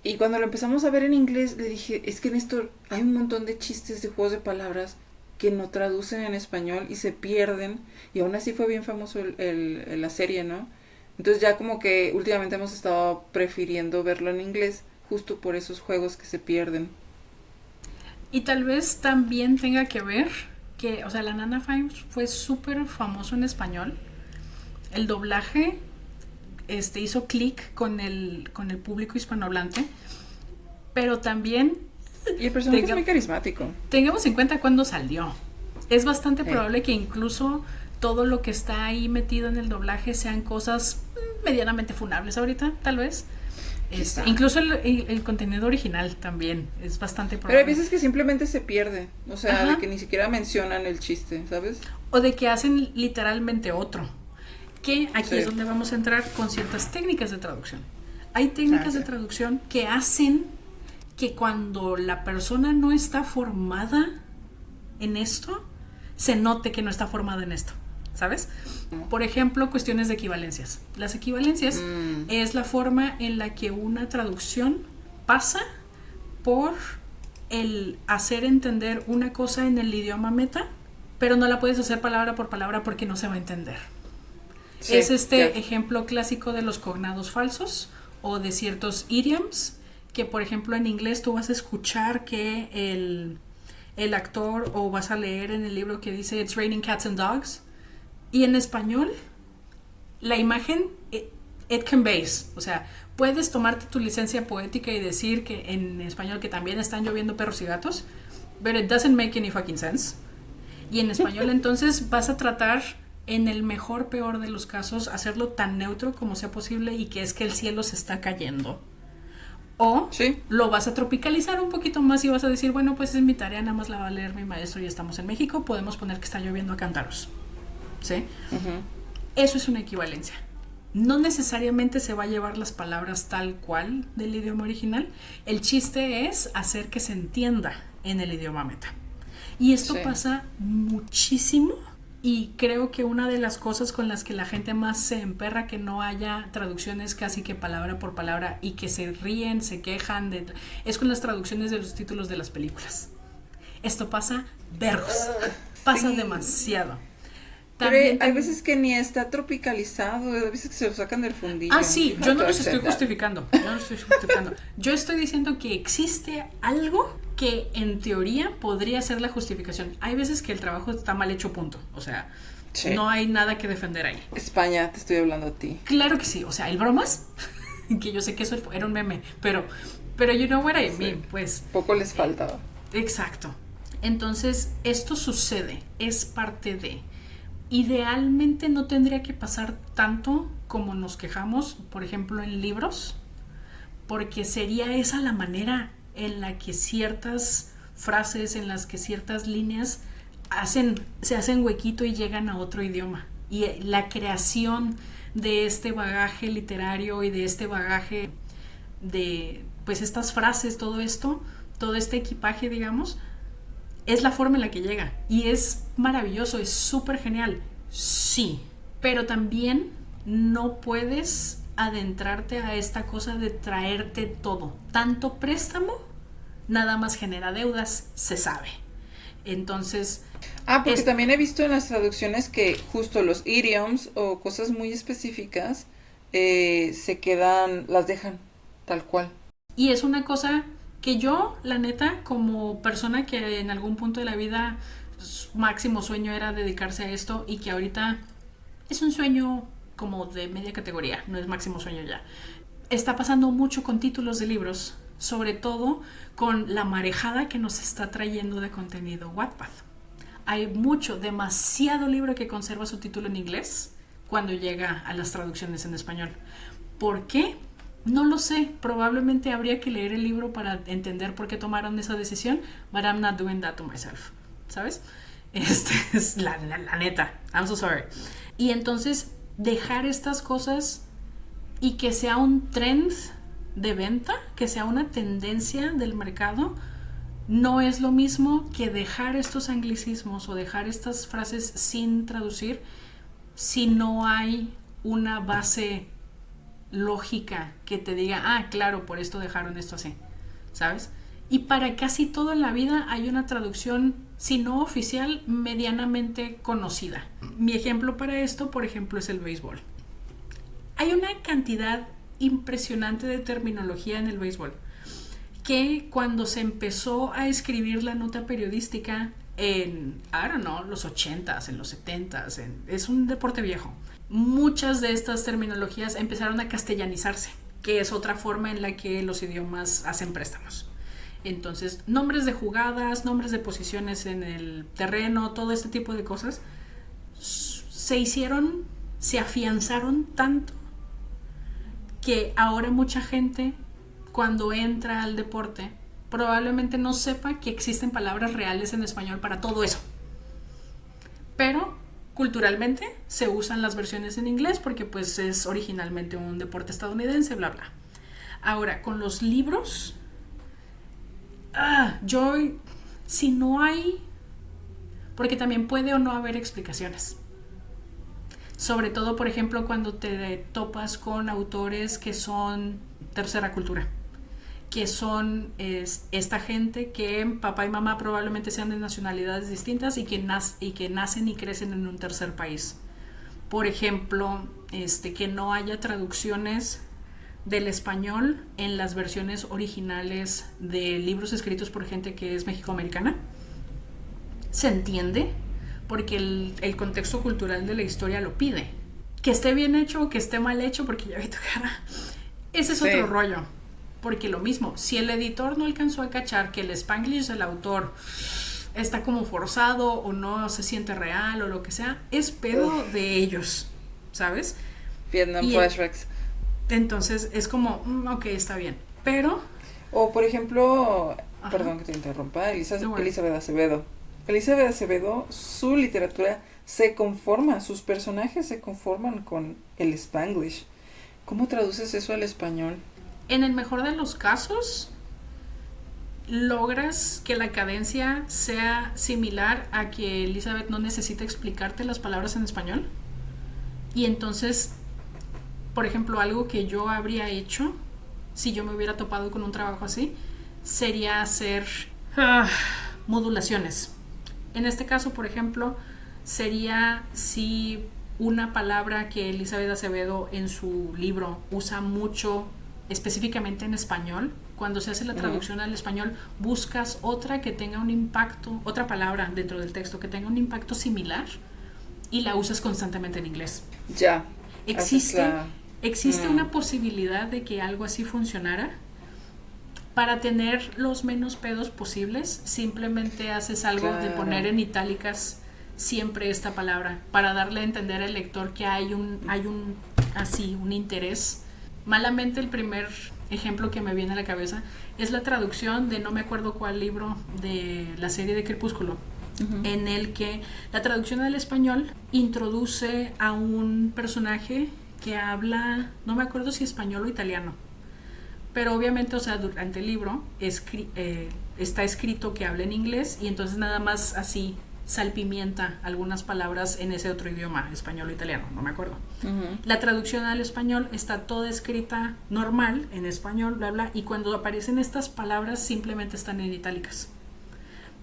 Y cuando lo empezamos a ver en inglés, le dije, es que en esto hay un montón de chistes de juegos de palabras que no traducen en español y se pierden. Y aún así fue bien famoso la serie, ¿no? Entonces ya como que últimamente hemos estado prefiriendo verlo en inglés justo por esos juegos que se pierden. Y tal vez también tenga que ver que, o sea, la Nana Fine fue súper famoso en español. El doblaje hizo clic con el público hispanohablante, pero también Y el personaje es muy carismático. tengamos en cuenta cuándo salió. Es bastante Sí. probable que incluso todo lo que está ahí metido en el doblaje sean cosas medianamente funables ahorita, tal vez. Quizá. Incluso el contenido original también es bastante Pero hay probable. veces que simplemente se pierde. O sea, Ajá. de que ni siquiera mencionan el chiste, ¿sabes? O de que hacen literalmente otro. Que aquí Sí. es donde vamos a entrar con ciertas técnicas de traducción. Hay técnicas de ya. traducción que hacen que cuando la persona no está formada en esto, se note que no está formada en esto, ¿sabes? Por ejemplo, cuestiones de equivalencias. Las equivalencias es la forma en la que una traducción pasa por el hacer entender una cosa en el idioma meta, pero no la puedes hacer palabra por palabra porque no se va a entender. Sí, Es ya. ejemplo clásico de los cognados falsos o de ciertos idioms que, por ejemplo, en inglés tú vas a escuchar que el actor, o vas a leer en el libro que dice It's raining cats and dogs, y en español la imagen it conveys, o sea, puedes tomarte tu licencia poética y decir que en español que también están lloviendo perros y gatos, but it doesn't make any fucking sense. Y en español entonces vas a tratar, en el mejor peor de los casos, hacerlo tan neutro como sea posible, y que es que el cielo se está cayendo. O Sí. lo vas a tropicalizar un poquito más y vas a decir, bueno, pues es mi tarea, nada más la va a leer mi maestro y estamos en México, podemos poner que está lloviendo a cántaros. ¿Sí? Ujú. Eso es una equivalencia. No necesariamente se va a llevar las palabras tal cual del idioma original. El chiste es hacer que se entienda en el idioma meta. Y esto Sí. pasa muchísimo, y creo que una de las cosas con las que la gente más se emperra que no haya traducciones casi que palabra por palabra, y que se ríen, se quejan, es con las traducciones de los títulos de las películas. Esto pasa vergos. Pasa Sí. demasiado. Pero hay veces que ni está tropicalizado, hay veces que se lo sacan del fundillo. Ah, sí, yo no los estoy Etcétera. justificando. Yo no los estoy justificando. Yo estoy diciendo que existe algo que en teoría podría ser la justificación. Hay veces que el trabajo está mal hecho, punto. O sea, Sí. no hay nada que defender ahí. España, te estoy hablando a ti. Claro que sí. O sea, el bromas, que yo sé que eso era un meme, pero you know what I mean, pues. Poco les faltaba. Exacto. Entonces, esto sucede, es parte de. Idealmente no tendría que pasar tanto como nos quejamos, por ejemplo, en libros, porque sería esa la manera en la que ciertas frases, en las que ciertas líneas se hacen huequito y llegan a otro idioma. Y la creación de este bagaje literario y de este bagaje de, pues, estas frases, todo esto, todo este equipaje, digamos, es la forma en la que llega. Y es maravilloso, es súper genial. Sí, pero también no puedes adentrarte a esta cosa de traerte todo. Tanto préstamo nada más genera deudas, se sabe. Entonces, Ah, porque también he visto en las traducciones que justo los idioms o cosas muy específicas se quedan, las dejan tal cual. y es una cosa que yo, la neta, como persona que en algún punto de la vida su máximo sueño era dedicarse a esto, y que ahorita es un sueño como de media categoría, no es máximo sueño ya. está pasando mucho con títulos de libros, sobre todo con la marejada que nos está trayendo de contenido Wattpad. Hay demasiado libro que conserva su título en inglés cuando llega a las traducciones en español. ¿Por qué? No lo sé. Probablemente habría que leer el libro para entender por qué tomaron esa decisión, but I'm not doing that to myself, ¿sabes? Es la neta. I'm so sorry. Y entonces, dejar estas cosas y que sea un trend de venta, que sea una tendencia del mercado, no es lo mismo que dejar estos anglicismos o dejar estas frases sin traducir si no hay una base lógica que te diga, claro, por esto dejaron esto así, ¿sabes? Y para casi todo en la vida hay una traducción, si no oficial, medianamente conocida. Mi ejemplo para esto, por ejemplo, es el béisbol. Hay una cantidad impresionante de terminología en el béisbol que cuando se empezó a escribir la nota periodística en, los 80s, en los 70s, es un deporte viejo. Muchas de estas terminologías empezaron a castellanizarse, que es otra forma en la que los idiomas hacen préstamos. Entonces, nombres de jugadas, nombres de posiciones en el terreno, todo este tipo de cosas se afianzaron tanto que ahora mucha gente, cuando entra al deporte, probablemente no sepa que existen palabras reales en español para todo eso. Pero culturalmente se usan las versiones en inglés porque pues es originalmente un deporte estadounidense, bla bla. Ahora, con los libros, si no hay, porque también puede o no haber explicaciones. Sobre todo, por ejemplo, cuando te topas con autores que son tercera cultura, que son esta gente que papá y mamá probablemente sean de nacionalidades distintas y que nacen y crecen en un tercer país. Por ejemplo, que no haya traducciones del español en las versiones originales de libros escritos por gente que es mexicoamericana. Se entiende porque el contexto cultural de la historia lo pide. Que esté bien hecho o que esté mal hecho, porque ya vi tu cara, ese es otro rollo. Porque lo mismo, si el editor no alcanzó a cachar que el Spanglish del autor está como forzado o no se siente real o lo que sea, es pedo de ellos, ¿sabes? Vietnam flashbacks. Entonces es como, ok, está bien. Pero... O por ejemplo, perdón que te interrumpa, Elizabeth Acevedo. Elizabeth Acevedo, su literatura se conforma, sus personajes se conforman con el Spanglish. ¿Cómo traduces eso al español? En el mejor de los casos, logras que la cadencia sea similar a que Elizabeth no necesita explicarte las palabras en español. Y entonces, por ejemplo, algo que yo habría hecho si yo me hubiera topado con un trabajo así, sería hacer modulaciones. En este caso, por ejemplo, sería si una palabra que Elizabeth Acevedo en su libro usa mucho, específicamente en español, cuando se hace la traducción al español, buscas otra que tenga un impacto, otra palabra dentro del texto que tenga un impacto similar y la usas constantemente en inglés. Ya. Existe una posibilidad de que algo así funcionara. Para tener los menos pedos posibles, simplemente haces algo de poner en itálicas siempre esta palabra, para darle a entender al lector que hay un interés. Malamente, el primer ejemplo que me viene a la cabeza es la traducción de no me acuerdo cuál libro de la serie de Crepúsculo, en el que la traducción al español introduce a un personaje que habla, no me acuerdo si español o italiano, pero obviamente, o sea, durante el libro está escrito que habla en inglés y entonces nada más así salpimienta algunas palabras en ese otro idioma, español o italiano, no me acuerdo. La traducción al español está toda escrita normal, en español, bla, bla, y cuando aparecen estas palabras simplemente están en itálicas.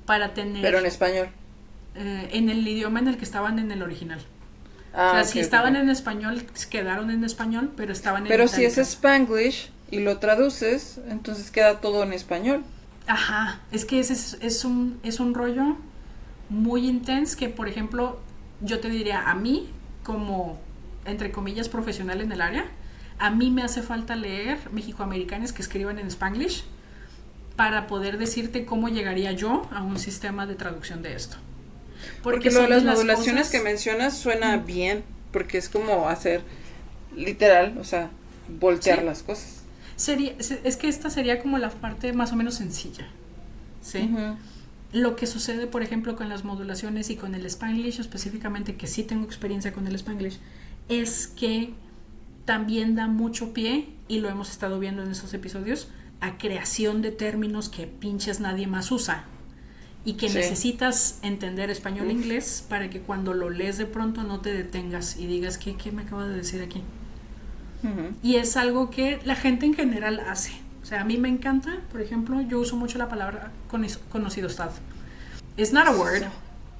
Para tener... Pero en español. En el idioma en el que estaban en el original. O sea, si estaban en español, quedaron en español, pero estaban en itálicas. Pero si es Spanglish y lo traduces, entonces queda todo en español. Ajá, es que ese es un rollo muy intenso que, por ejemplo, yo te diría, a mí, como, entre comillas, profesional en el área, A mí me hace falta leer mexicoamericanos que escriban en Spanglish para poder decirte cómo llegaría yo a un sistema de traducción de esto. Porque lo de las modulaciones que mencionas suena bien, porque es como hacer literal, o sea, voltear las cosas. Es que esta sería como la parte más o menos sencilla, ¿sí? Lo que sucede, por ejemplo, con las modulaciones y con el Spanglish, específicamente, que sí tengo experiencia con el Spanglish, es que también da mucho pie, y lo hemos estado viendo en estos episodios, a creación de términos que pinches nadie más usa y que necesitas entender español e inglés para que cuando lo lees de pronto no te detengas y digas, ¿qué me acaba de decir aquí? Y es algo que la gente en general hace. O sea, a mí me encanta, por ejemplo, yo uso mucho la palabra conocidostad. It's not a word,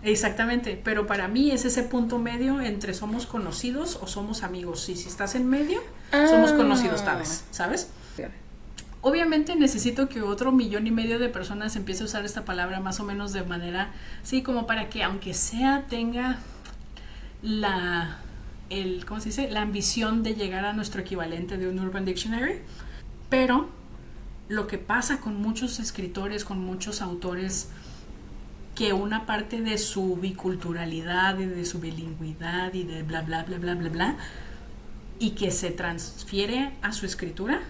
exactamente, pero para mí es ese punto medio entre somos conocidos o somos amigos. Y si estás en medio, somos conocidostades, ¿sabes? Obviamente necesito que otro 1.5 millones de personas empiece a usar esta palabra más o menos de manera, sí, como para que aunque sea tenga ¿cómo se dice? La ambición de llegar a nuestro equivalente de un Urban Dictionary. Pero lo que pasa con muchos escritores, con muchos autores, que una parte de su biculturalidad y de su bilingüidad y de bla bla bla bla bla bla, y que se transfiere a su escritura,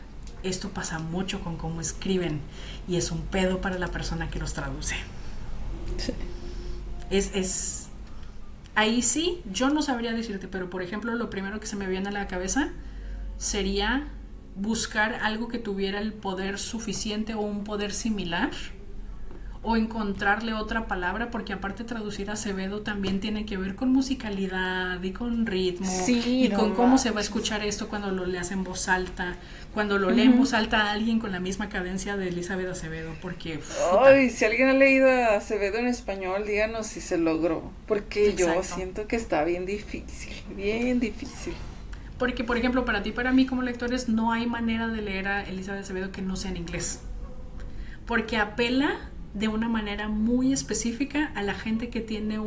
esto pasa mucho con cómo escriben y es un pedo para la persona que los traduce. Sí. Ahí sí, yo no sabría decirte, pero por ejemplo, lo primero que se me viene a la cabeza sería buscar algo que tuviera el poder suficiente o un poder similar, o encontrarle otra palabra, porque aparte traducir a Acevedo también tiene que ver con musicalidad y con ritmo, y con cómo se va a escuchar esto cuando lo leas en voz alta, cuando lo lee en voz alta a alguien con la misma cadencia de Elizabeth Acevedo, porque... Ay, si alguien ha leído a Acevedo en español, díganos si se logró, porque yo siento que está bien difícil, bien difícil. Porque, por ejemplo, para ti y para mí como lectores no hay manera de leer a Elizabeth Acevedo que no sea en inglés, porque apela de una manera muy específica a la gente que tiene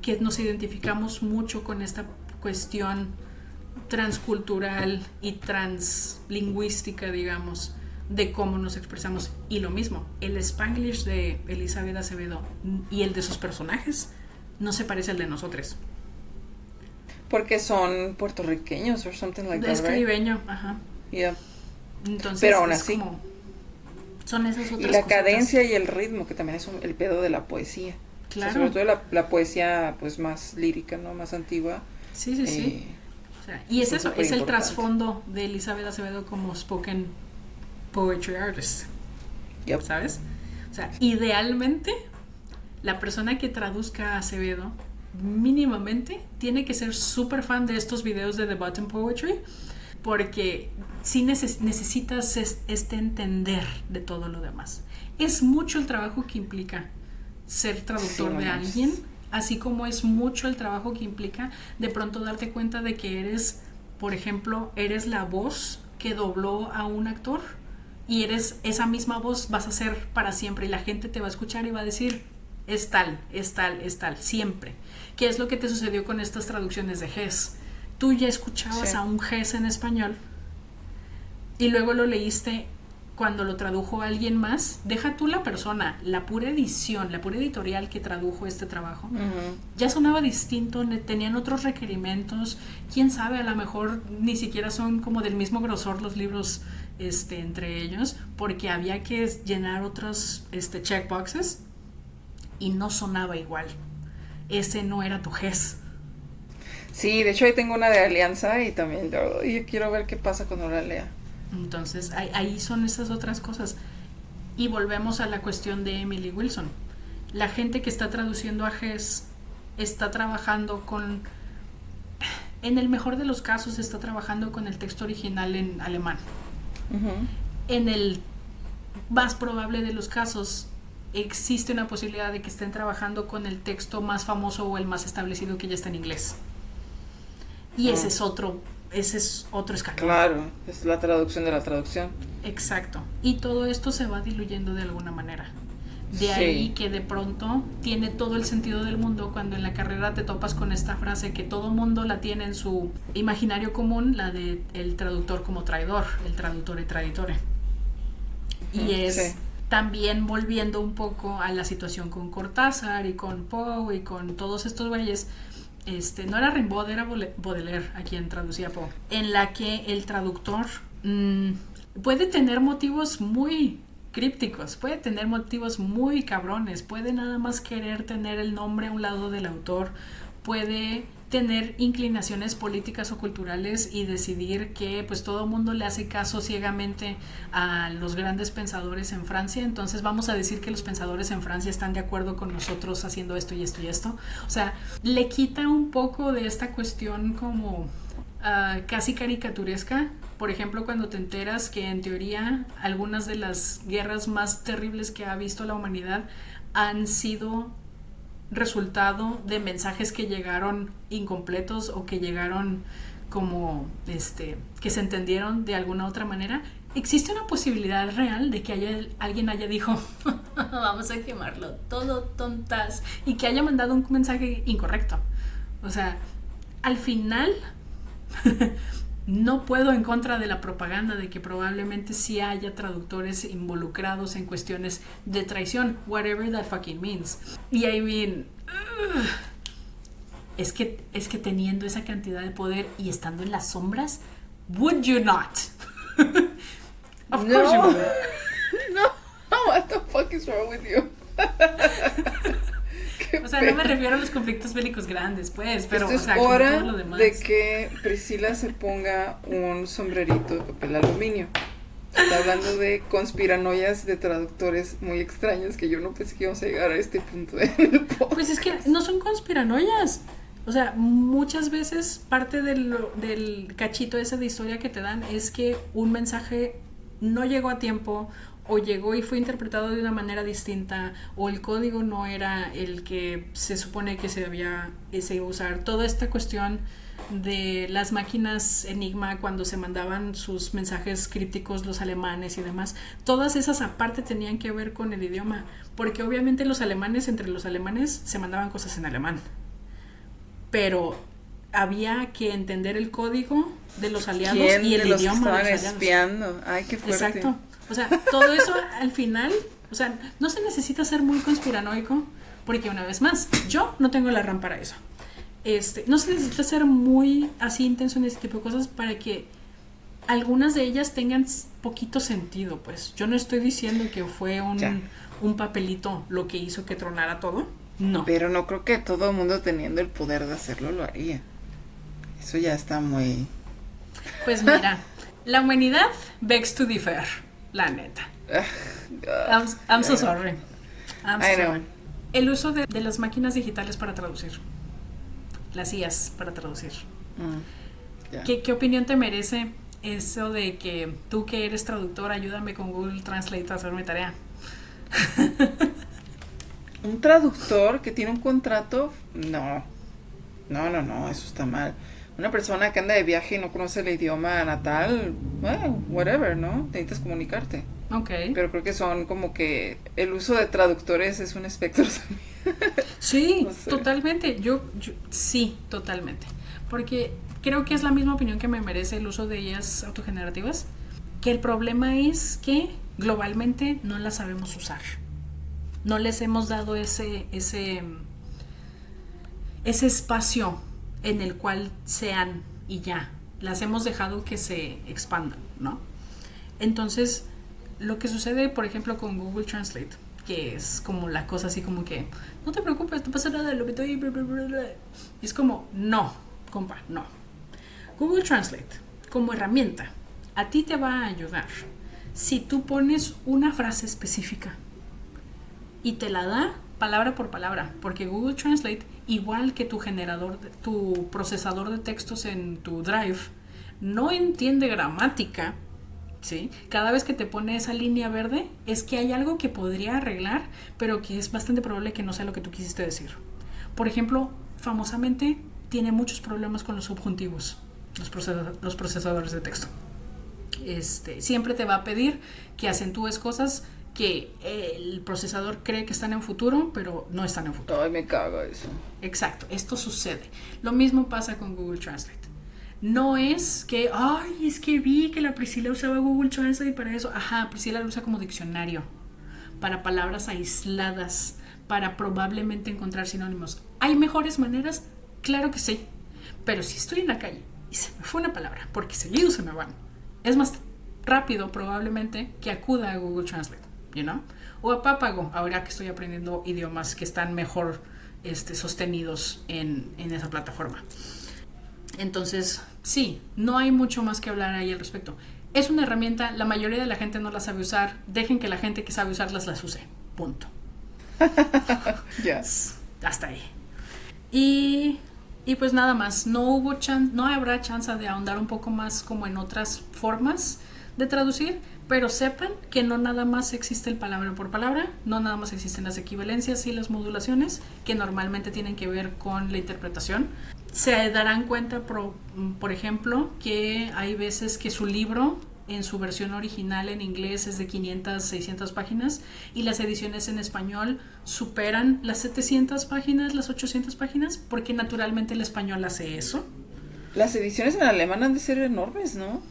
que nos identificamos mucho con esta cuestión transcultural y translingüística, digamos, de cómo nos expresamos. Y lo mismo, el Spanglish de Elizabeth Acevedo y el de sus personajes no se parece al de nosotros. Porque son puertorriqueños o something like that, es caribeño, ajá. Yeah. Entonces, pero aún así. Son esas otras y la cositas. cadencia y el ritmo, que también es el pedo de la poesía. Claro. O sea, sobre todo la poesía pues más lírica, ¿no? Más antigua. Sí. O sea, y es eso, es el trasfondo de Elizabeth Acevedo como spoken poetry artist. Yep. ¿Sabes? O sea, idealmente la persona que traduzca a Acevedo mínimamente tiene que ser súper fan de estos videos de The Button Poetry, porque sí necesitas entender de todo lo demás. Es mucho el trabajo que implica ser traductor de alguien, así como es mucho el trabajo que implica de pronto darte cuenta de que eres, por ejemplo, eres la voz que dobló a un actor, y eres esa misma voz, vas a ser para siempre, y la gente te va a escuchar y va a decir, es tal, siempre. ¿Qué es lo que te sucedió con estas traducciones de Hess? Tú ya escuchabas a un Hess en español y luego lo leíste cuando lo tradujo alguien más. Deja tú la persona, la pura edición, la pura editorial que tradujo este trabajo, ya sonaba distinto, tenían otros requerimientos. Quién sabe, a lo mejor ni siquiera son como del mismo grosor los libros entre ellos, porque había que llenar otros checkboxes y no sonaba igual. Ese no era tu Hess. Sí, de hecho ahí tengo una de Alianza y también yo quiero ver qué pasa cuando la lea. Entonces ahí son esas otras cosas. Y volvemos a la cuestión de Emily Wilson. La gente que está traduciendo a Hess está trabajando en el mejor de los casos está trabajando con el texto original en alemán. En el más probable de los casos existe una posibilidad de que estén trabajando con el texto más famoso o el más establecido, que ya está en inglés. Y ese es otro escalón. Claro, es la traducción de la traducción. Exacto. Y todo esto se va diluyendo de alguna manera. De ahí que de pronto tiene todo el sentido del mundo cuando en la carrera te topas con esta frase que todo mundo la tiene en su imaginario común, la de el traductor como traidor, el traduttore traditore. Y es también volviendo un poco a la situación con Cortázar y con Poe y con todos estos güeyes. No era Rimbaud, era Baudelaire a quien traducía Poe, en la que el traductor puede tener motivos muy crípticos, puede tener motivos muy cabrones, puede nada más querer tener el nombre a un lado del autor, puede tener inclinaciones políticas o culturales y decidir que pues todo el mundo le hace caso ciegamente a los grandes pensadores en Francia, entonces vamos a decir que los pensadores en Francia están de acuerdo con nosotros haciendo esto y esto y esto. O sea, le quita un poco de esta cuestión como casi caricaturesca. Por ejemplo, cuando te enteras que en teoría algunas de las guerras más terribles que ha visto la humanidad han sido resultado de mensajes que llegaron incompletos o que llegaron como que se entendieron de alguna otra manera, existe una posibilidad real de que alguien haya dicho vamos a quemarlo todo, tontas, y que haya mandado un mensaje incorrecto. O sea, al final no puedo en contra de la propaganda de que probablemente sí haya traductores involucrados en cuestiones de traición, whatever that fucking means. Y I mean, es que teniendo esa cantidad de poder y estando en las sombras, would you not? Of course you would. No, what the fuck is wrong with you? O sea, no me refiero a los conflictos bélicos grandes, pues, pero Esto o sea, es como hora todo lo demás. de que Priscila se ponga un sombrerito de papel aluminio. Está hablando de conspiranoias de traductores muy extraños que yo no pensé que íbamos a llegar a este punto del podcast. Pues es que no son conspiranoias. O sea, muchas veces parte del cachito ese de historia que te dan es que un mensaje no llegó a tiempo, o llegó y fue interpretado de una manera distinta, o el código no era el que se supone que se iba a usar. Toda esta cuestión de las máquinas Enigma cuando se mandaban sus mensajes crípticos los alemanes y demás, todas esas aparte tenían que ver con el idioma, porque obviamente entre los alemanes se mandaban cosas en alemán, pero había que entender el código de los aliados y el idioma de los aliados. Espiando. Ay, qué fuerte. Exacto. O sea, todo eso al final, o sea, no se necesita ser muy conspiranoico, porque una vez más, yo no tengo la RAM para eso. No se necesita ser muy así intenso en ese tipo de cosas para que algunas de ellas tengan poquito sentido, pues. Yo no estoy diciendo que fue un papelito lo que hizo que tronara todo. No. Pero no creo que todo el mundo teniendo el poder de hacerlo lo haría. Eso ya está muy... Pues mira, la humanidad begs to differ, la neta. I'm so sorry. I'm so sorry. El uso de las máquinas digitales para traducir. Las IAs para traducir. ¿Qué opinión te merece eso de que tú que eres traductor, ayúdame con Google Translate a hacer mi tarea? Un traductor que tiene un contrato, no, eso está mal. Una persona que anda de viaje y no conoce el idioma natal, well, whatever, ¿no? Necesitas comunicarte. Okay. Pero creo que son como que el uso de traductores es un espectro también. Sí, No sé. totalmente. Yo sí, totalmente. Porque creo que es la misma opinión que me merece el uso de ellas autogenerativas. Que el problema es que globalmente no las sabemos usar. No les hemos dado ese espacio en el cual sean y ya. Las hemos dejado que se expandan, ¿no? Entonces, lo que sucede, por ejemplo, con Google Translate, que es como la cosa así como que no te preocupes, no pasa nada, lo que estoy... Y es como, no, compa, no. Google Translate, como herramienta, a ti te va a ayudar si tú pones una frase específica y te la da palabra por palabra, porque Google Translate, igual que tu procesador de textos en tu Drive, no entiende gramática, ¿sí? Cada vez que te pone esa línea verde, es que hay algo que podría arreglar, pero que es bastante probable que no sea lo que tú quisiste decir. Por ejemplo, famosamente, tiene muchos problemas con los subjuntivos, los procesadores de texto. Siempre te va a pedir que acentúes cosas que el procesador cree que están en futuro, pero no están en futuro. Ay, me caga eso. Exacto, esto sucede. Lo mismo pasa con Google Translate. No es que, ay, es que vi que la Priscila usaba Google Translate para eso. Ajá, Priscila lo usa como diccionario, para palabras aisladas, para probablemente encontrar sinónimos. ¿Hay mejores maneras? Claro que sí. Pero si estoy en la calle y se me fue una palabra, porque seguido se me van, es más rápido probablemente que acuda a Google Translate, you know? O a Papago, ahora que estoy aprendiendo idiomas que están mejor sostenidos en esa plataforma. Entonces, sí, no hay mucho más que hablar ahí al respecto. Es una herramienta, la mayoría de la gente no la sabe usar. Dejen que la gente que sabe usarlas las use. Punto. Yes. Hasta ahí. Y pues nada más, no habrá chance de ahondar un poco más como en otras formas de traducir, pero sepan que no nada más existe el palabra por palabra, no nada más existen las equivalencias y las modulaciones que normalmente tienen que ver con la interpretación. Se darán cuenta, por ejemplo, que hay veces que su libro en su versión original en inglés es de 500, 600 páginas y las ediciones en español superan las 700 páginas, las 800 páginas, porque naturalmente el español hace eso. Las ediciones en alemán han de ser enormes, ¿no?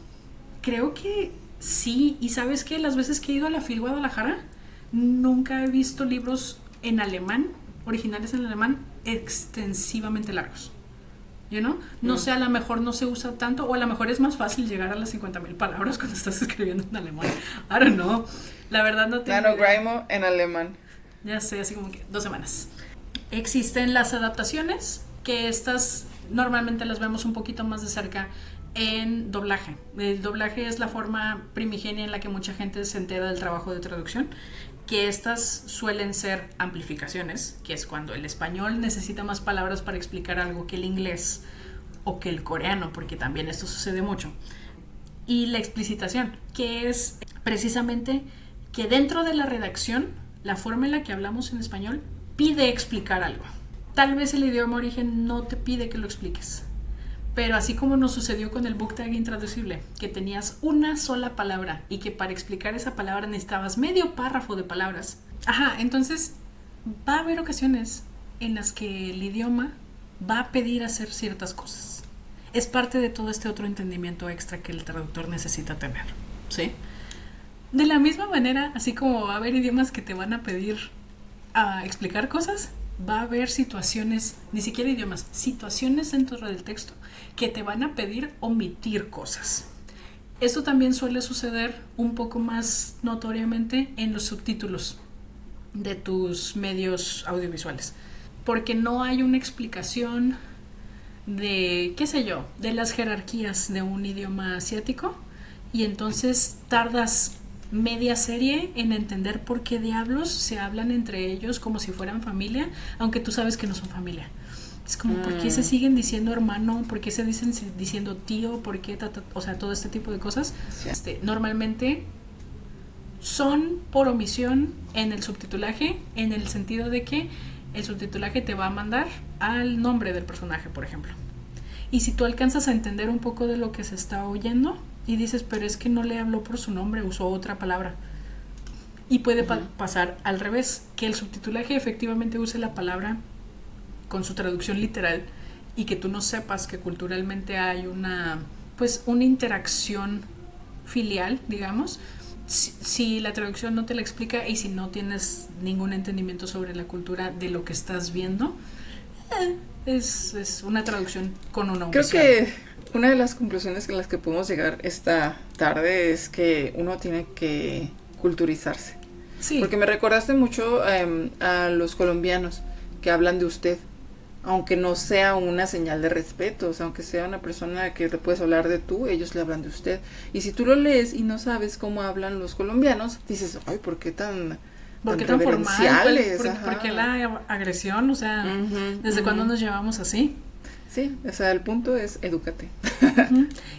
Creo que sí, y ¿sabes qué? Las veces que he ido a la FIL Guadalajara, nunca he visto libros en alemán, originales en alemán, extensivamente largos. You know? No sé, a lo mejor no se usa tanto, o a lo mejor es más fácil llegar a las 50,000 palabras cuando estás escribiendo en alemán. I don't know. La verdad no tengo NaNoWriMo en alemán. Ya sé, así como que 2 semanas. Existen las adaptaciones, que estas normalmente las vemos un poquito más de cerca en doblaje. El doblaje es la forma primigenia en la que mucha gente se entera del trabajo de traducción, que estas suelen ser amplificaciones, que es cuando el español necesita más palabras para explicar algo que el inglés o que el coreano, porque también esto sucede mucho. Y la explicitación, que es precisamente que dentro de la redacción, la forma en la que hablamos en español pide explicar algo. Tal vez el idioma origen no te pide que lo expliques, pero así como nos sucedió con el book tag intraducible, que tenías una sola palabra y que para explicar esa palabra necesitabas medio párrafo de palabras. Ajá, entonces va a haber ocasiones en las que el idioma va a pedir hacer ciertas cosas. Es parte de todo este otro entendimiento extra que el traductor necesita tener, ¿sí? De la misma manera, así como va a haber idiomas que te van a pedir explicar cosas, va a haber situaciones, ni siquiera idiomas, situaciones dentro del texto que te van a pedir omitir cosas. Esto también suele suceder un poco más notoriamente en los subtítulos de tus medios audiovisuales, porque no hay una explicación de, qué sé yo, de las jerarquías de un idioma asiático, y entonces tardas media serie en entender por qué diablos se hablan entre ellos como si fueran familia, aunque tú sabes que no son familia. Es como, ¿por qué se siguen diciendo hermano? ¿Por qué se dicen diciendo tío? ¿Por qué? O sea, todo este tipo de cosas. Sí. Normalmente son por omisión en el subtitulaje, en el sentido de que el subtitulaje te va a mandar al nombre del personaje, por ejemplo. Y si tú alcanzas a entender un poco de lo que se está oyendo y dices, pero es que no le habló por su nombre, usó otra palabra. Y puede pasar al revés, que el subtitulaje efectivamente use la palabra con su traducción literal y que tú no sepas que culturalmente hay una interacción filial, digamos, si la traducción no te la explica y si no tienes ningún entendimiento sobre la cultura de lo que estás viendo, es una traducción con una omisión. Creo que una de las conclusiones a las que podemos llegar esta tarde es que uno tiene que culturizarse. Sí. Porque me recordaste mucho a los colombianos que hablan de usted, aunque no sea una señal de respeto, o sea, aunque sea una persona que le puedes hablar de tú, ellos le hablan de usted. Y si tú lo lees y no sabes cómo hablan los colombianos, dices, ay, ¿por qué tan formal? ¿Por qué la agresión? O sea, ¿desde cuándo nos llevamos así? Sí, o sea, el punto es edúcate.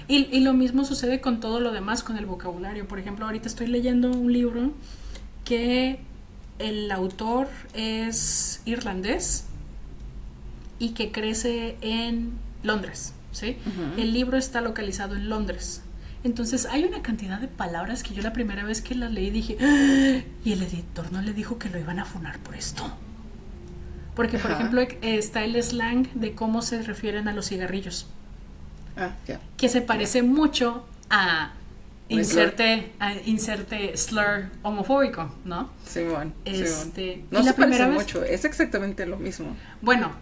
Y lo mismo sucede con todo lo demás, con el vocabulario. Por ejemplo, ahorita estoy leyendo un libro que el autor es irlandés y que crece en Londres, ¿sí? El libro está localizado en Londres. Entonces hay una cantidad de palabras que yo la primera vez que las leí dije, "¡Ah!". Y el editor no le dijo que lo iban a funar por esto. Porque, por ejemplo, está el slang de cómo se refieren a los cigarrillos. Que se parece mucho a inserte slur homofóbico, ¿no? Sí, bueno. No y se parece mucho, es exactamente lo mismo. Bueno,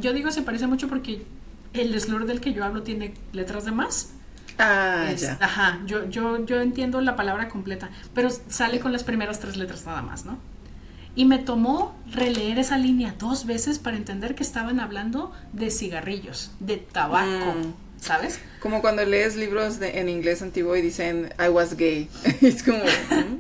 yo digo se parece mucho porque el slur del que yo hablo tiene letras de más. Ya. Ajá, yo entiendo la palabra completa, pero sale con las primeras 3 letras nada más, ¿no? Y me tomó releer esa línea 2 veces para entender que estaban hablando de cigarrillos, de tabaco, ¿sabes? Como cuando lees libros en inglés antiguo y dicen I was gay. Es como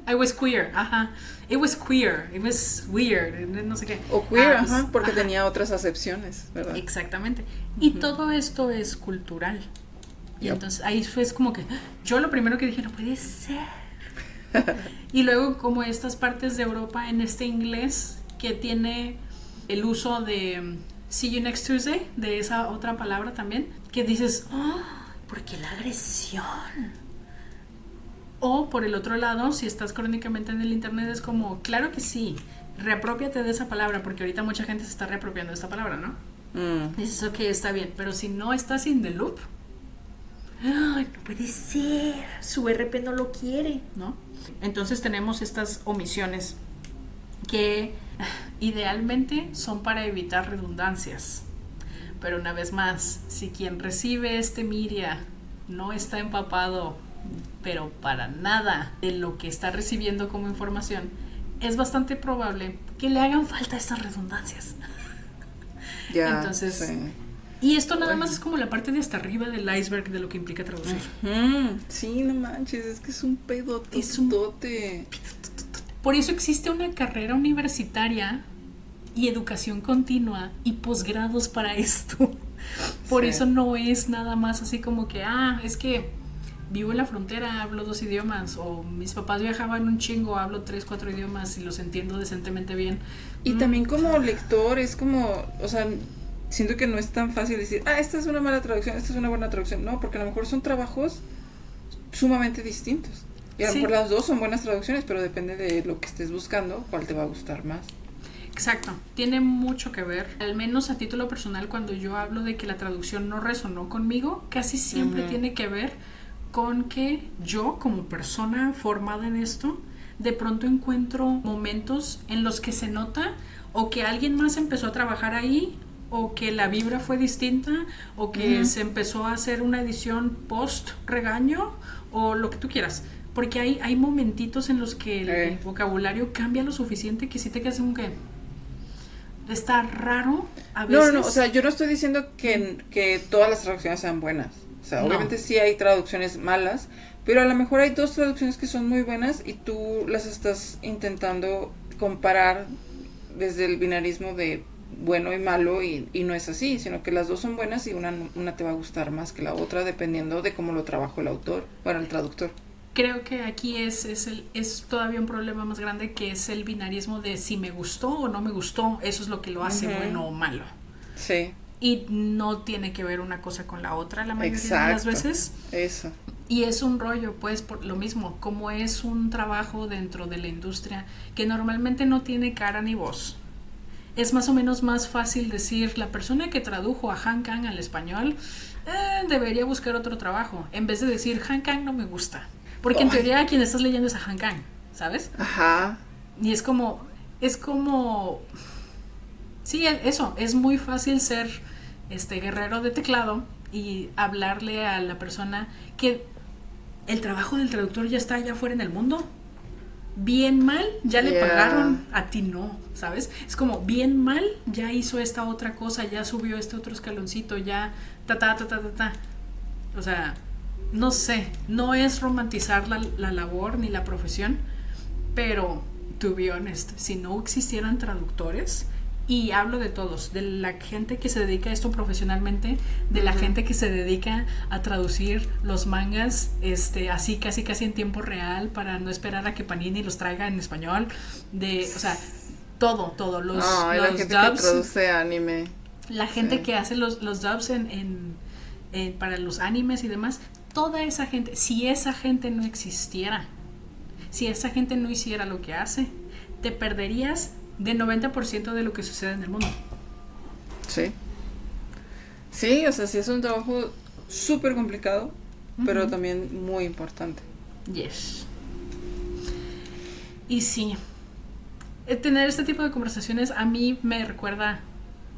I was queer, ajá. It was queer, it was weird, no sé qué. O queer, porque tenía otras acepciones, ¿verdad? Exactamente. Y todo esto es cultural. Y entonces ahí fue como que yo lo primero que dije, no puede ser. Y luego como estas partes de Europa en este inglés que tiene el uso de see you next Tuesday, de esa otra palabra también, que dices, ¿por qué la agresión? O por el otro lado, si estás crónicamente en el internet, es como, claro que sí, reaprópiate de esa palabra, porque ahorita mucha gente se está reapropiando de esta palabra, ¿no? Dices, ok, está bien, pero si no estás in the loop, no puede ser, su RP no lo quiere, ¿no? Entonces tenemos estas omisiones que idealmente son para evitar redundancias, pero una vez más, si quien recibe este media no está empapado, pero para nada, de lo que está recibiendo como información, es bastante probable que le hagan falta estas redundancias. Entonces, sí. Y esto nada más es como la parte de hasta arriba del iceberg de lo que implica traducir. Sí, no manches, es que es un pedotote. Por eso existe una carrera universitaria y educación continua y posgrados para esto. Por eso no es nada más así como que, es que vivo en la frontera, hablo 2 idiomas, o mis papás viajaban un chingo, hablo 3, 4 idiomas y los entiendo decentemente bien. Y también como lector es como, o sea, siento que no es tan fácil decir, esta es una mala traducción, esta es una buena traducción. No, porque a lo mejor son trabajos sumamente distintos. Y a lo mejor las dos son buenas traducciones, pero depende de lo que estés buscando, cuál te va a gustar más. Exacto, tiene mucho que ver. Al menos a título personal, cuando yo hablo de que la traducción no resonó conmigo, casi siempre tiene que ver con que yo, como persona formada en esto, de pronto encuentro momentos en los que se nota o que alguien más empezó a trabajar ahí, o que la vibra fue distinta, o que se empezó a hacer una edición post regaño, o lo que tú quieras. Porque hay momentitos en los que el vocabulario cambia lo suficiente que sí te quedas como que está raro a veces. No, o sea, yo no estoy diciendo que todas las traducciones sean buenas. O sea, obviamente sí hay traducciones malas, pero a lo mejor hay 2 traducciones que son muy buenas y tú las estás intentando comparar desde el binarismo de bueno y malo y no es así, sino que las 2 son buenas y una te va a gustar más que la otra dependiendo de cómo lo trabajó el autor, el traductor. Creo que aquí es todavía un problema más grande, que es el binarismo de si me gustó o no me gustó, eso es lo que lo hace bueno o malo. Sí. Y no tiene que ver una cosa con la otra la mayoría de las veces. Eso. Y es un rollo, pues, por lo mismo, como es un trabajo dentro de la industria que normalmente no tiene cara ni voz. Es más o menos más fácil decir, la persona que tradujo a Han Kang al español debería buscar otro trabajo, en vez de decir, Han Kang no me gusta. Porque en teoría a quien estás leyendo es a Han Kang, ¿sabes? Ajá. Y es como sí, eso, es muy fácil ser guerrero de teclado y hablarle a la persona que el trabajo del traductor ya está allá afuera en el mundo. Bien mal, ya le pagaron, a ti no, ¿sabes? Es como, bien mal, ya hizo esta otra cosa, ya subió este otro escaloncito, ya O sea, no sé, no es romantizar la labor ni la profesión, pero, to be honest, si no existieran traductores, y hablo de todos, de la gente que se dedica a esto profesionalmente, de la gente que se dedica a traducir los mangas así casi en tiempo real para no esperar a que Panini los traiga en español, o sea, todo, los la gente dubs, que traduce anime, la gente que hace los dubs para los animes y demás, toda esa gente, si esa gente no existiera, si esa gente no hiciera lo que hace, te perderías del 90% de lo que sucede en el mundo. Sí. Sí, o sea, sí es un trabajo súper complicado, pero también muy importante. Yes. Y sí, tener este tipo de conversaciones a mí me recuerda,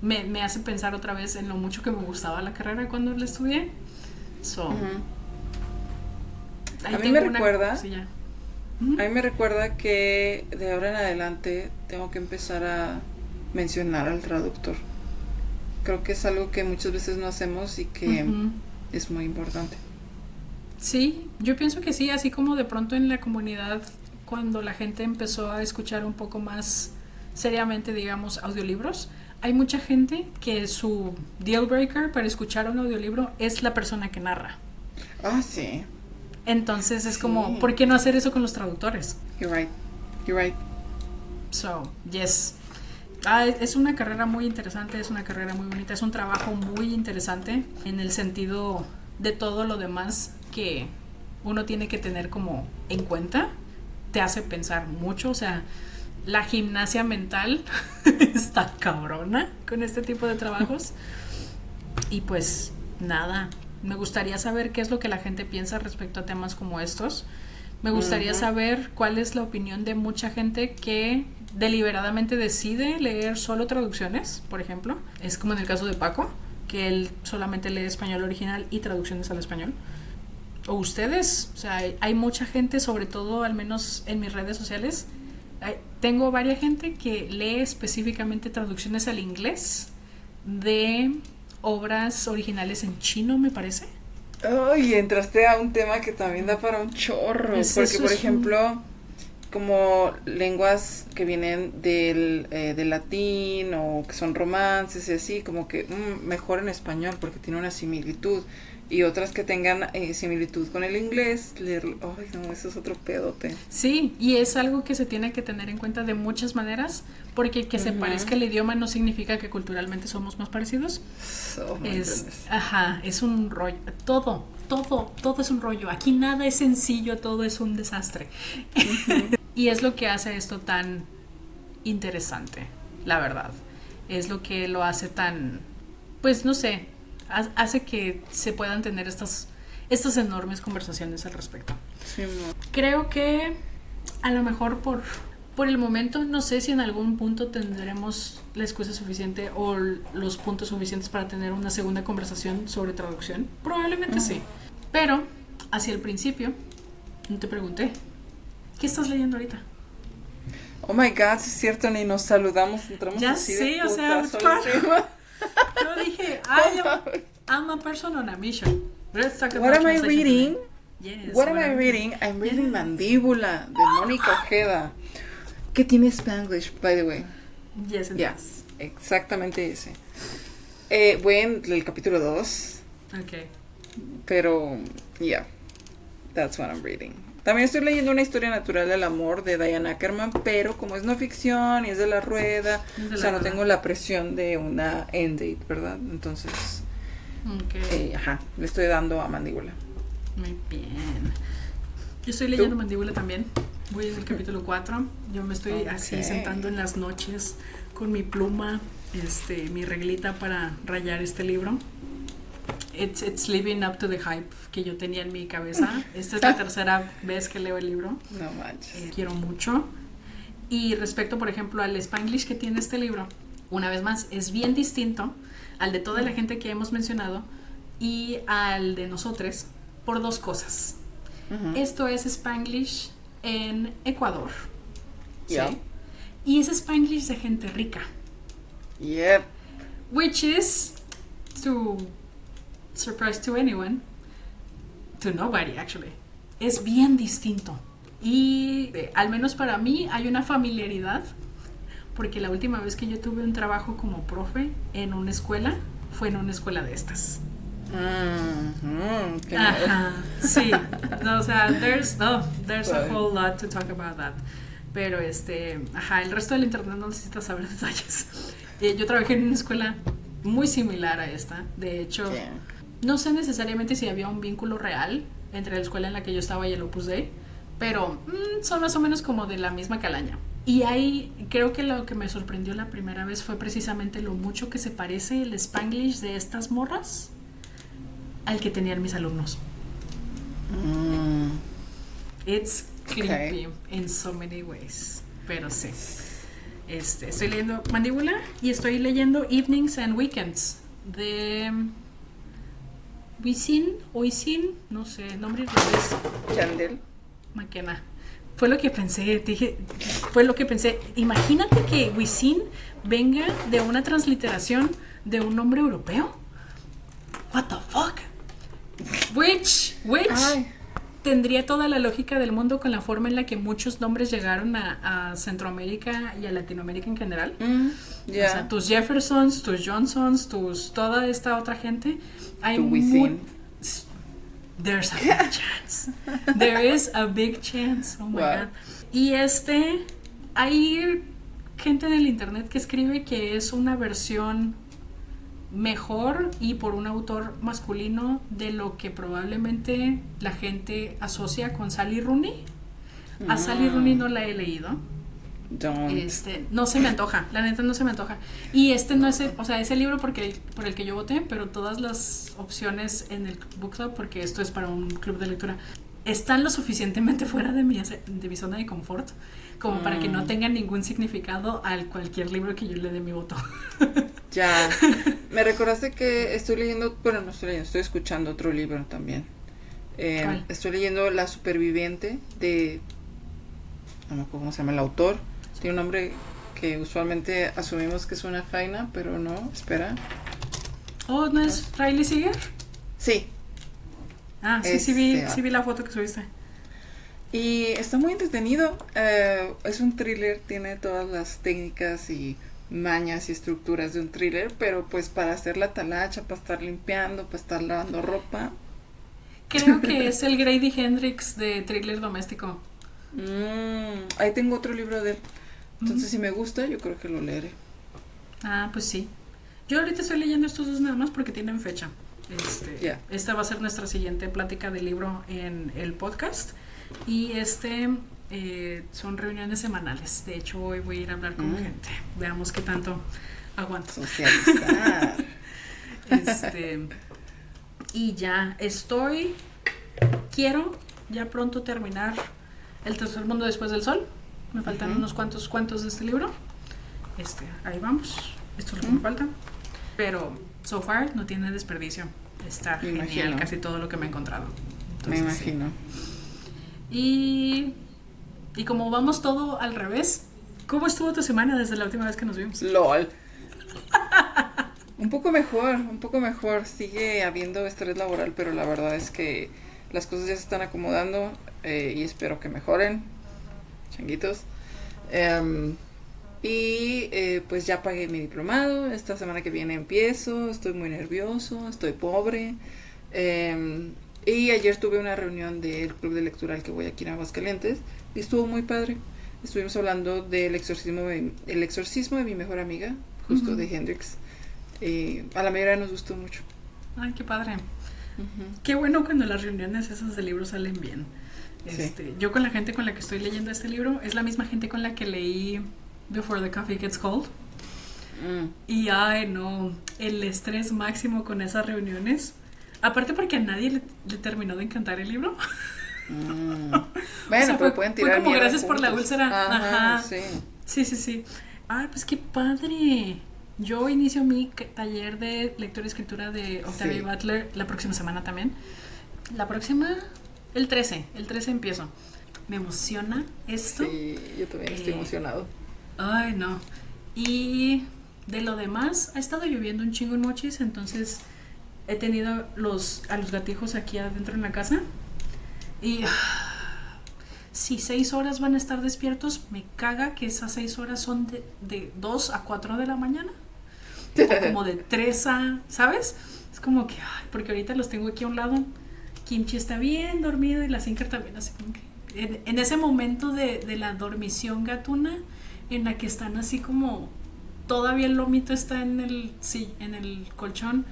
me hace pensar otra vez en lo mucho que me gustaba la carrera cuando la estudié. So, A mí me recuerda, que de ahora en adelante tengo que empezar a mencionar al traductor. Creo que es algo que muchas veces no hacemos y que es muy importante. Sí, yo pienso que sí, así como de pronto en la comunidad, cuando la gente empezó a escuchar un poco más seriamente, digamos, audiolibros, hay mucha gente que su deal breaker para escuchar un audiolibro es la persona que narra. Ah, sí. Entonces es como, ¿por qué no hacer eso con los traductores? You're right. So, yes. Es una carrera muy interesante, es una carrera muy bonita, es un trabajo muy interesante en el sentido de todo lo demás que uno tiene que tener como en cuenta. Te hace pensar mucho, o sea, la gimnasia mental está cabrona con este tipo de trabajos. Y pues nada, me gustaría saber qué es lo que la gente piensa respecto a temas como estos. Me gustaría saber cuál es la opinión de mucha gente que deliberadamente decide leer solo traducciones, por ejemplo. Es como en el caso de Paco, que él solamente lee español original y traducciones al español. O ustedes, o sea, hay mucha gente, sobre todo al menos en mis redes sociales, tengo varias gente que lee específicamente traducciones al inglés de obras originales en chino, me parece. Ay, entraste a un tema que también da para un chorro, porque por ejemplo, como lenguas que vienen del latín o que son romances y así, como que mejor en español porque tiene una similitud, y otras que tengan similitud con el inglés, leerlo, ay no, eso es otro pedote. Sí, y es algo que se tiene que tener en cuenta de muchas maneras, porque que se parezca el idioma no significa que culturalmente somos más parecidos. Es un rollo, todo es un rollo, aquí nada es sencillo, todo es un desastre. Y es lo que hace esto tan interesante, la verdad, es lo que lo hace tan, pues no sé, hace que se puedan tener estas enormes conversaciones al respecto. Sí, no. Creo que a lo mejor por el momento, no sé si en algún punto tendremos la excusa suficiente o los puntos suficientes para tener una segunda conversación sobre traducción. Probablemente sí. Pero hacia el principio no te pregunté, ¿qué estás leyendo ahorita? Oh my God, es cierto, ni nos saludamos, entramos ya así sé, de o sea, yo dije, I'm a person on a mission. Let's talk about What am I reading? Yes, What am I reading? I'm reading Mandíbula de Mónica Ojeda, que tiene Spanglish, by the way. Yes, it does. Exactamente ese. Voy en el capítulo 2. Okay. Pero, that's what I'm reading. También estoy leyendo Una historia natural del amor de Diane Ackerman, pero como es no ficción y es de la rueda, no tengo la presión de una end date, ¿verdad? Entonces, le estoy dando a Mandíbula. Muy bien. Yo estoy leyendo Mandíbula también. Voy en el capítulo 4. Yo me estoy así sentando en las noches con mi pluma, mi reglita para rayar este libro. It's living up to the hype que yo tenía en mi cabeza. Esta es la tercera vez que leo el libro. No manches. Quiero mucho. Y respecto, por ejemplo, al Spanglish que tiene este libro, una vez más, es bien distinto al de toda la gente que hemos mencionado y al de nosotros por dos cosas. Esto es Spanglish en Ecuador. Yeah. ¿Sí? Y es Spanglish de gente rica. Yep. Which is, to surprise to anyone, to nobody actually, es bien distinto. Y al menos para mí hay una familiaridad, porque la última vez que yo tuve un trabajo como profe en una escuela fue en una escuela de estas. Sí, o sea, there's a whole lot to talk about that. Pero el resto del internet no necesita saber detalles. Yo trabajé en una escuela muy similar a esta. De hecho, No sé necesariamente si había un vínculo real entre la escuela en la que yo estaba y el Opus Dei, pero son más o menos como de la misma calaña. Y ahí creo que lo que me sorprendió la primera vez fue precisamente lo mucho que se parece el Spanglish de estas morras al que tenían mis alumnos. It's creepy in so many ways. Pero sí. Estoy leyendo Mandíbula y estoy leyendo Evenings and Weekends de Oisin, no sé, nombre irlandés. Chandel McKenna. Fue lo que pensé, imagínate que Wisin venga de una transliteración de un nombre europeo. What the fuck? Which Ay. Tendría toda la lógica del mundo con la forma en la que muchos nombres llegaron a Centroamérica y a Latinoamérica en general. Yeah. O sea, tus Jeffersons, tus Johnsons, toda esta otra gente. Hay There's a big chance. There is a big chance. Oh my God. Y hay gente en el internet que escribe que es una versión mejor y por un autor masculino de lo que probablemente la gente asocia con Sally Rooney. A Sally Rooney no la he leído. No se me antoja, la neta no se me antoja. Y no es ese libro por el que yo voté, pero todas las opciones en el book club, porque esto es para un club de lectura, están lo suficientemente fuera de mi zona de confort como para que no tengan ningún significado al cualquier libro que yo le dé mi voto. Ya, me recordaste que estoy leyendo, bueno, no estoy leyendo, estoy escuchando otro libro también. Estoy leyendo La Superviviente de, no me acuerdo cómo se llama el autor. Tiene un nombre que usualmente asumimos que es una faina, pero no, espera. Oh, ¿no es Riley Seeger? Sí. Ah, sí vi la foto que subiste. Y está muy entretenido. Es un thriller, tiene todas las técnicas y mañas y estructuras de un thriller, pero pues para hacer la talacha, para estar limpiando, para estar lavando ropa. Creo que es el Grady Hendrix de thriller doméstico. Ahí tengo otro libro de él. Entonces si me gusta, yo creo que lo leeré. Ah, pues sí. Yo ahorita estoy leyendo estos dos nada más porque tienen fecha. Esta va a ser nuestra siguiente plática de libro en el podcast. Y son reuniones semanales. De hecho, hoy voy a ir a hablar con gente. Veamos qué tanto aguanto. Socializar. Y ya quiero ya pronto terminar El tercer mundo después del sol. Me faltan unos cuantos cuentos de este libro. Ahí vamos. Esto es lo que me falta. Pero so far no tiene desperdicio. Está genial casi todo lo que me he encontrado. Entonces, me imagino. Sí. Y como vamos todo al revés, ¿cómo estuvo tu semana desde la última vez que nos vimos? LOL. Un poco mejor. Sigue habiendo estrés laboral, pero la verdad es que las cosas ya se están acomodando y espero que mejoren. Changuitos. Pues ya pagué mi diplomado. Esta semana que viene empiezo. Estoy muy nervioso, estoy pobre. Y ayer tuve una reunión del club de lectura al que voy aquí en Aguascalientes y estuvo muy padre. Estuvimos hablando del exorcismo de mi mejor amiga, justo de Hendrix. A la mayoría nos gustó mucho. Ay, qué padre. Qué bueno cuando las reuniones esas de libros salen bien. Sí. Yo con la gente con la que estoy leyendo este libro es la misma gente con la que leí Before the Coffee Gets Cold. Y ay no, el estrés máximo con esas reuniones. Aparte porque a nadie le terminó de encantar el libro. Bueno, o sea, pero pueden tirar fue como gracias juntos. por la úlcera. Ajá. Sí. Ay, pues qué padre. Yo inicio mi taller de lectura y escritura de Octavia Butler la próxima semana también. La próxima, el 13 empiezo. Me emociona esto. Sí, yo también estoy emocionado. Ay, no. Y de lo demás, ha estado lloviendo un chingo en Mochis, entonces he tenido a los gatijos aquí adentro en la casa. Y si 6 horas van a estar despiertos, me caga que esas 6 horas son de 2 a 4 de la mañana. O como de 3 a, ¿sabes? Es como que, ay, porque ahorita los tengo aquí a un lado. Kimchi está bien dormido y la Sinker también, así como que en ese momento de la dormición gatuna, en la que están así como, todavía el lomito está en el colchón,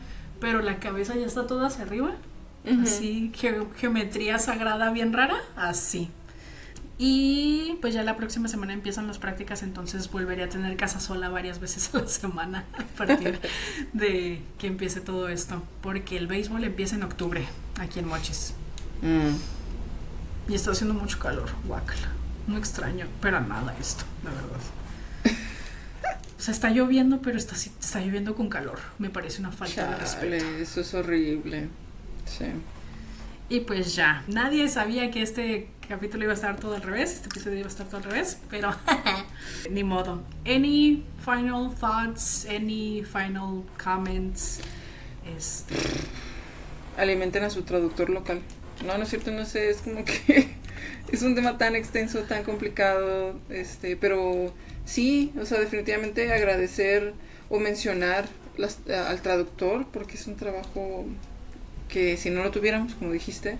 pero la cabeza ya está toda hacia arriba. Ujú. Así, geometría sagrada bien rara, así. Y pues ya la próxima semana empiezan las prácticas, entonces volveré a tener casa sola varias veces a la semana a partir de que empiece todo esto, porque el béisbol empieza en octubre aquí en Mochis y está haciendo mucho calor, guácala. No extraño, pero nada esto, la verdad. O sea, está lloviendo, pero está lloviendo con calor. Me parece una falta de respeto. Chale, eso es horrible. Sí. Y pues ya, nadie sabía que este capítulo iba a estar todo al revés, este episodio iba a estar todo al revés, pero ni modo. Any final thoughts, any final comments? Alimenten a su traductor local. No, no es cierto, no sé, es como que es un tema tan extenso, tan complicado, pero sí, o sea, definitivamente agradecer o mencionar al traductor, porque es un trabajo que si no lo tuviéramos, como dijiste,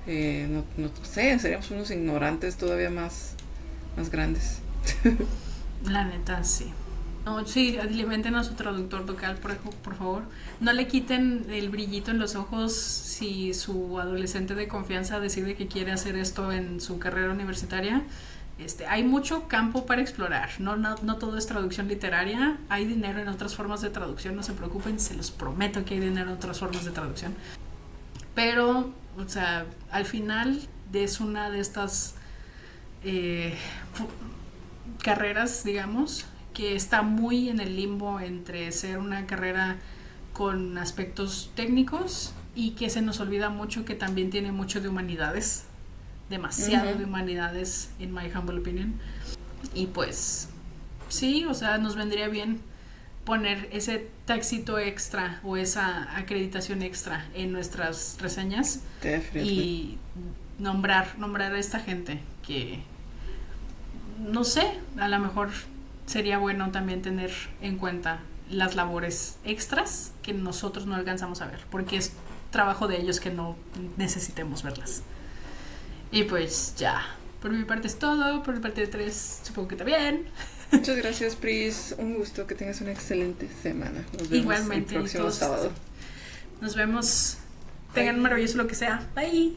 no sé, seríamos unos ignorantes todavía más grandes. La neta, sí. No, sí, alimenten a su traductor local, por favor. No le quiten el brillito en los ojos si su adolescente de confianza decide que quiere hacer esto en su carrera universitaria. Hay mucho campo para explorar. No todo es traducción literaria. Hay dinero en otras formas de traducción, no se preocupen, se los prometo que hay dinero en otras formas de traducción. Pero, o sea, al final es una de estas carreras, digamos, que está muy en el limbo entre ser una carrera con aspectos técnicos y que se nos olvida mucho que también tiene mucho de humanidades, demasiado de humanidades, in my humble opinion. Y pues sí, o sea, nos vendría bien poner ese taxito extra o esa acreditación extra en nuestras reseñas. Y nombrar a esta gente que, no sé, a lo mejor sería bueno también tener en cuenta las labores extras que nosotros no alcanzamos a ver, porque es trabajo de ellos que no necesitemos verlas. Y pues ya, por mi parte es todo, por mi parte de 3 supongo que también. Muchas gracias, Pris, un gusto, que tengas una excelente semana. Nos vemos igualmente el próximo sábado. Nos vemos, tengan un maravilloso lo que sea, bye.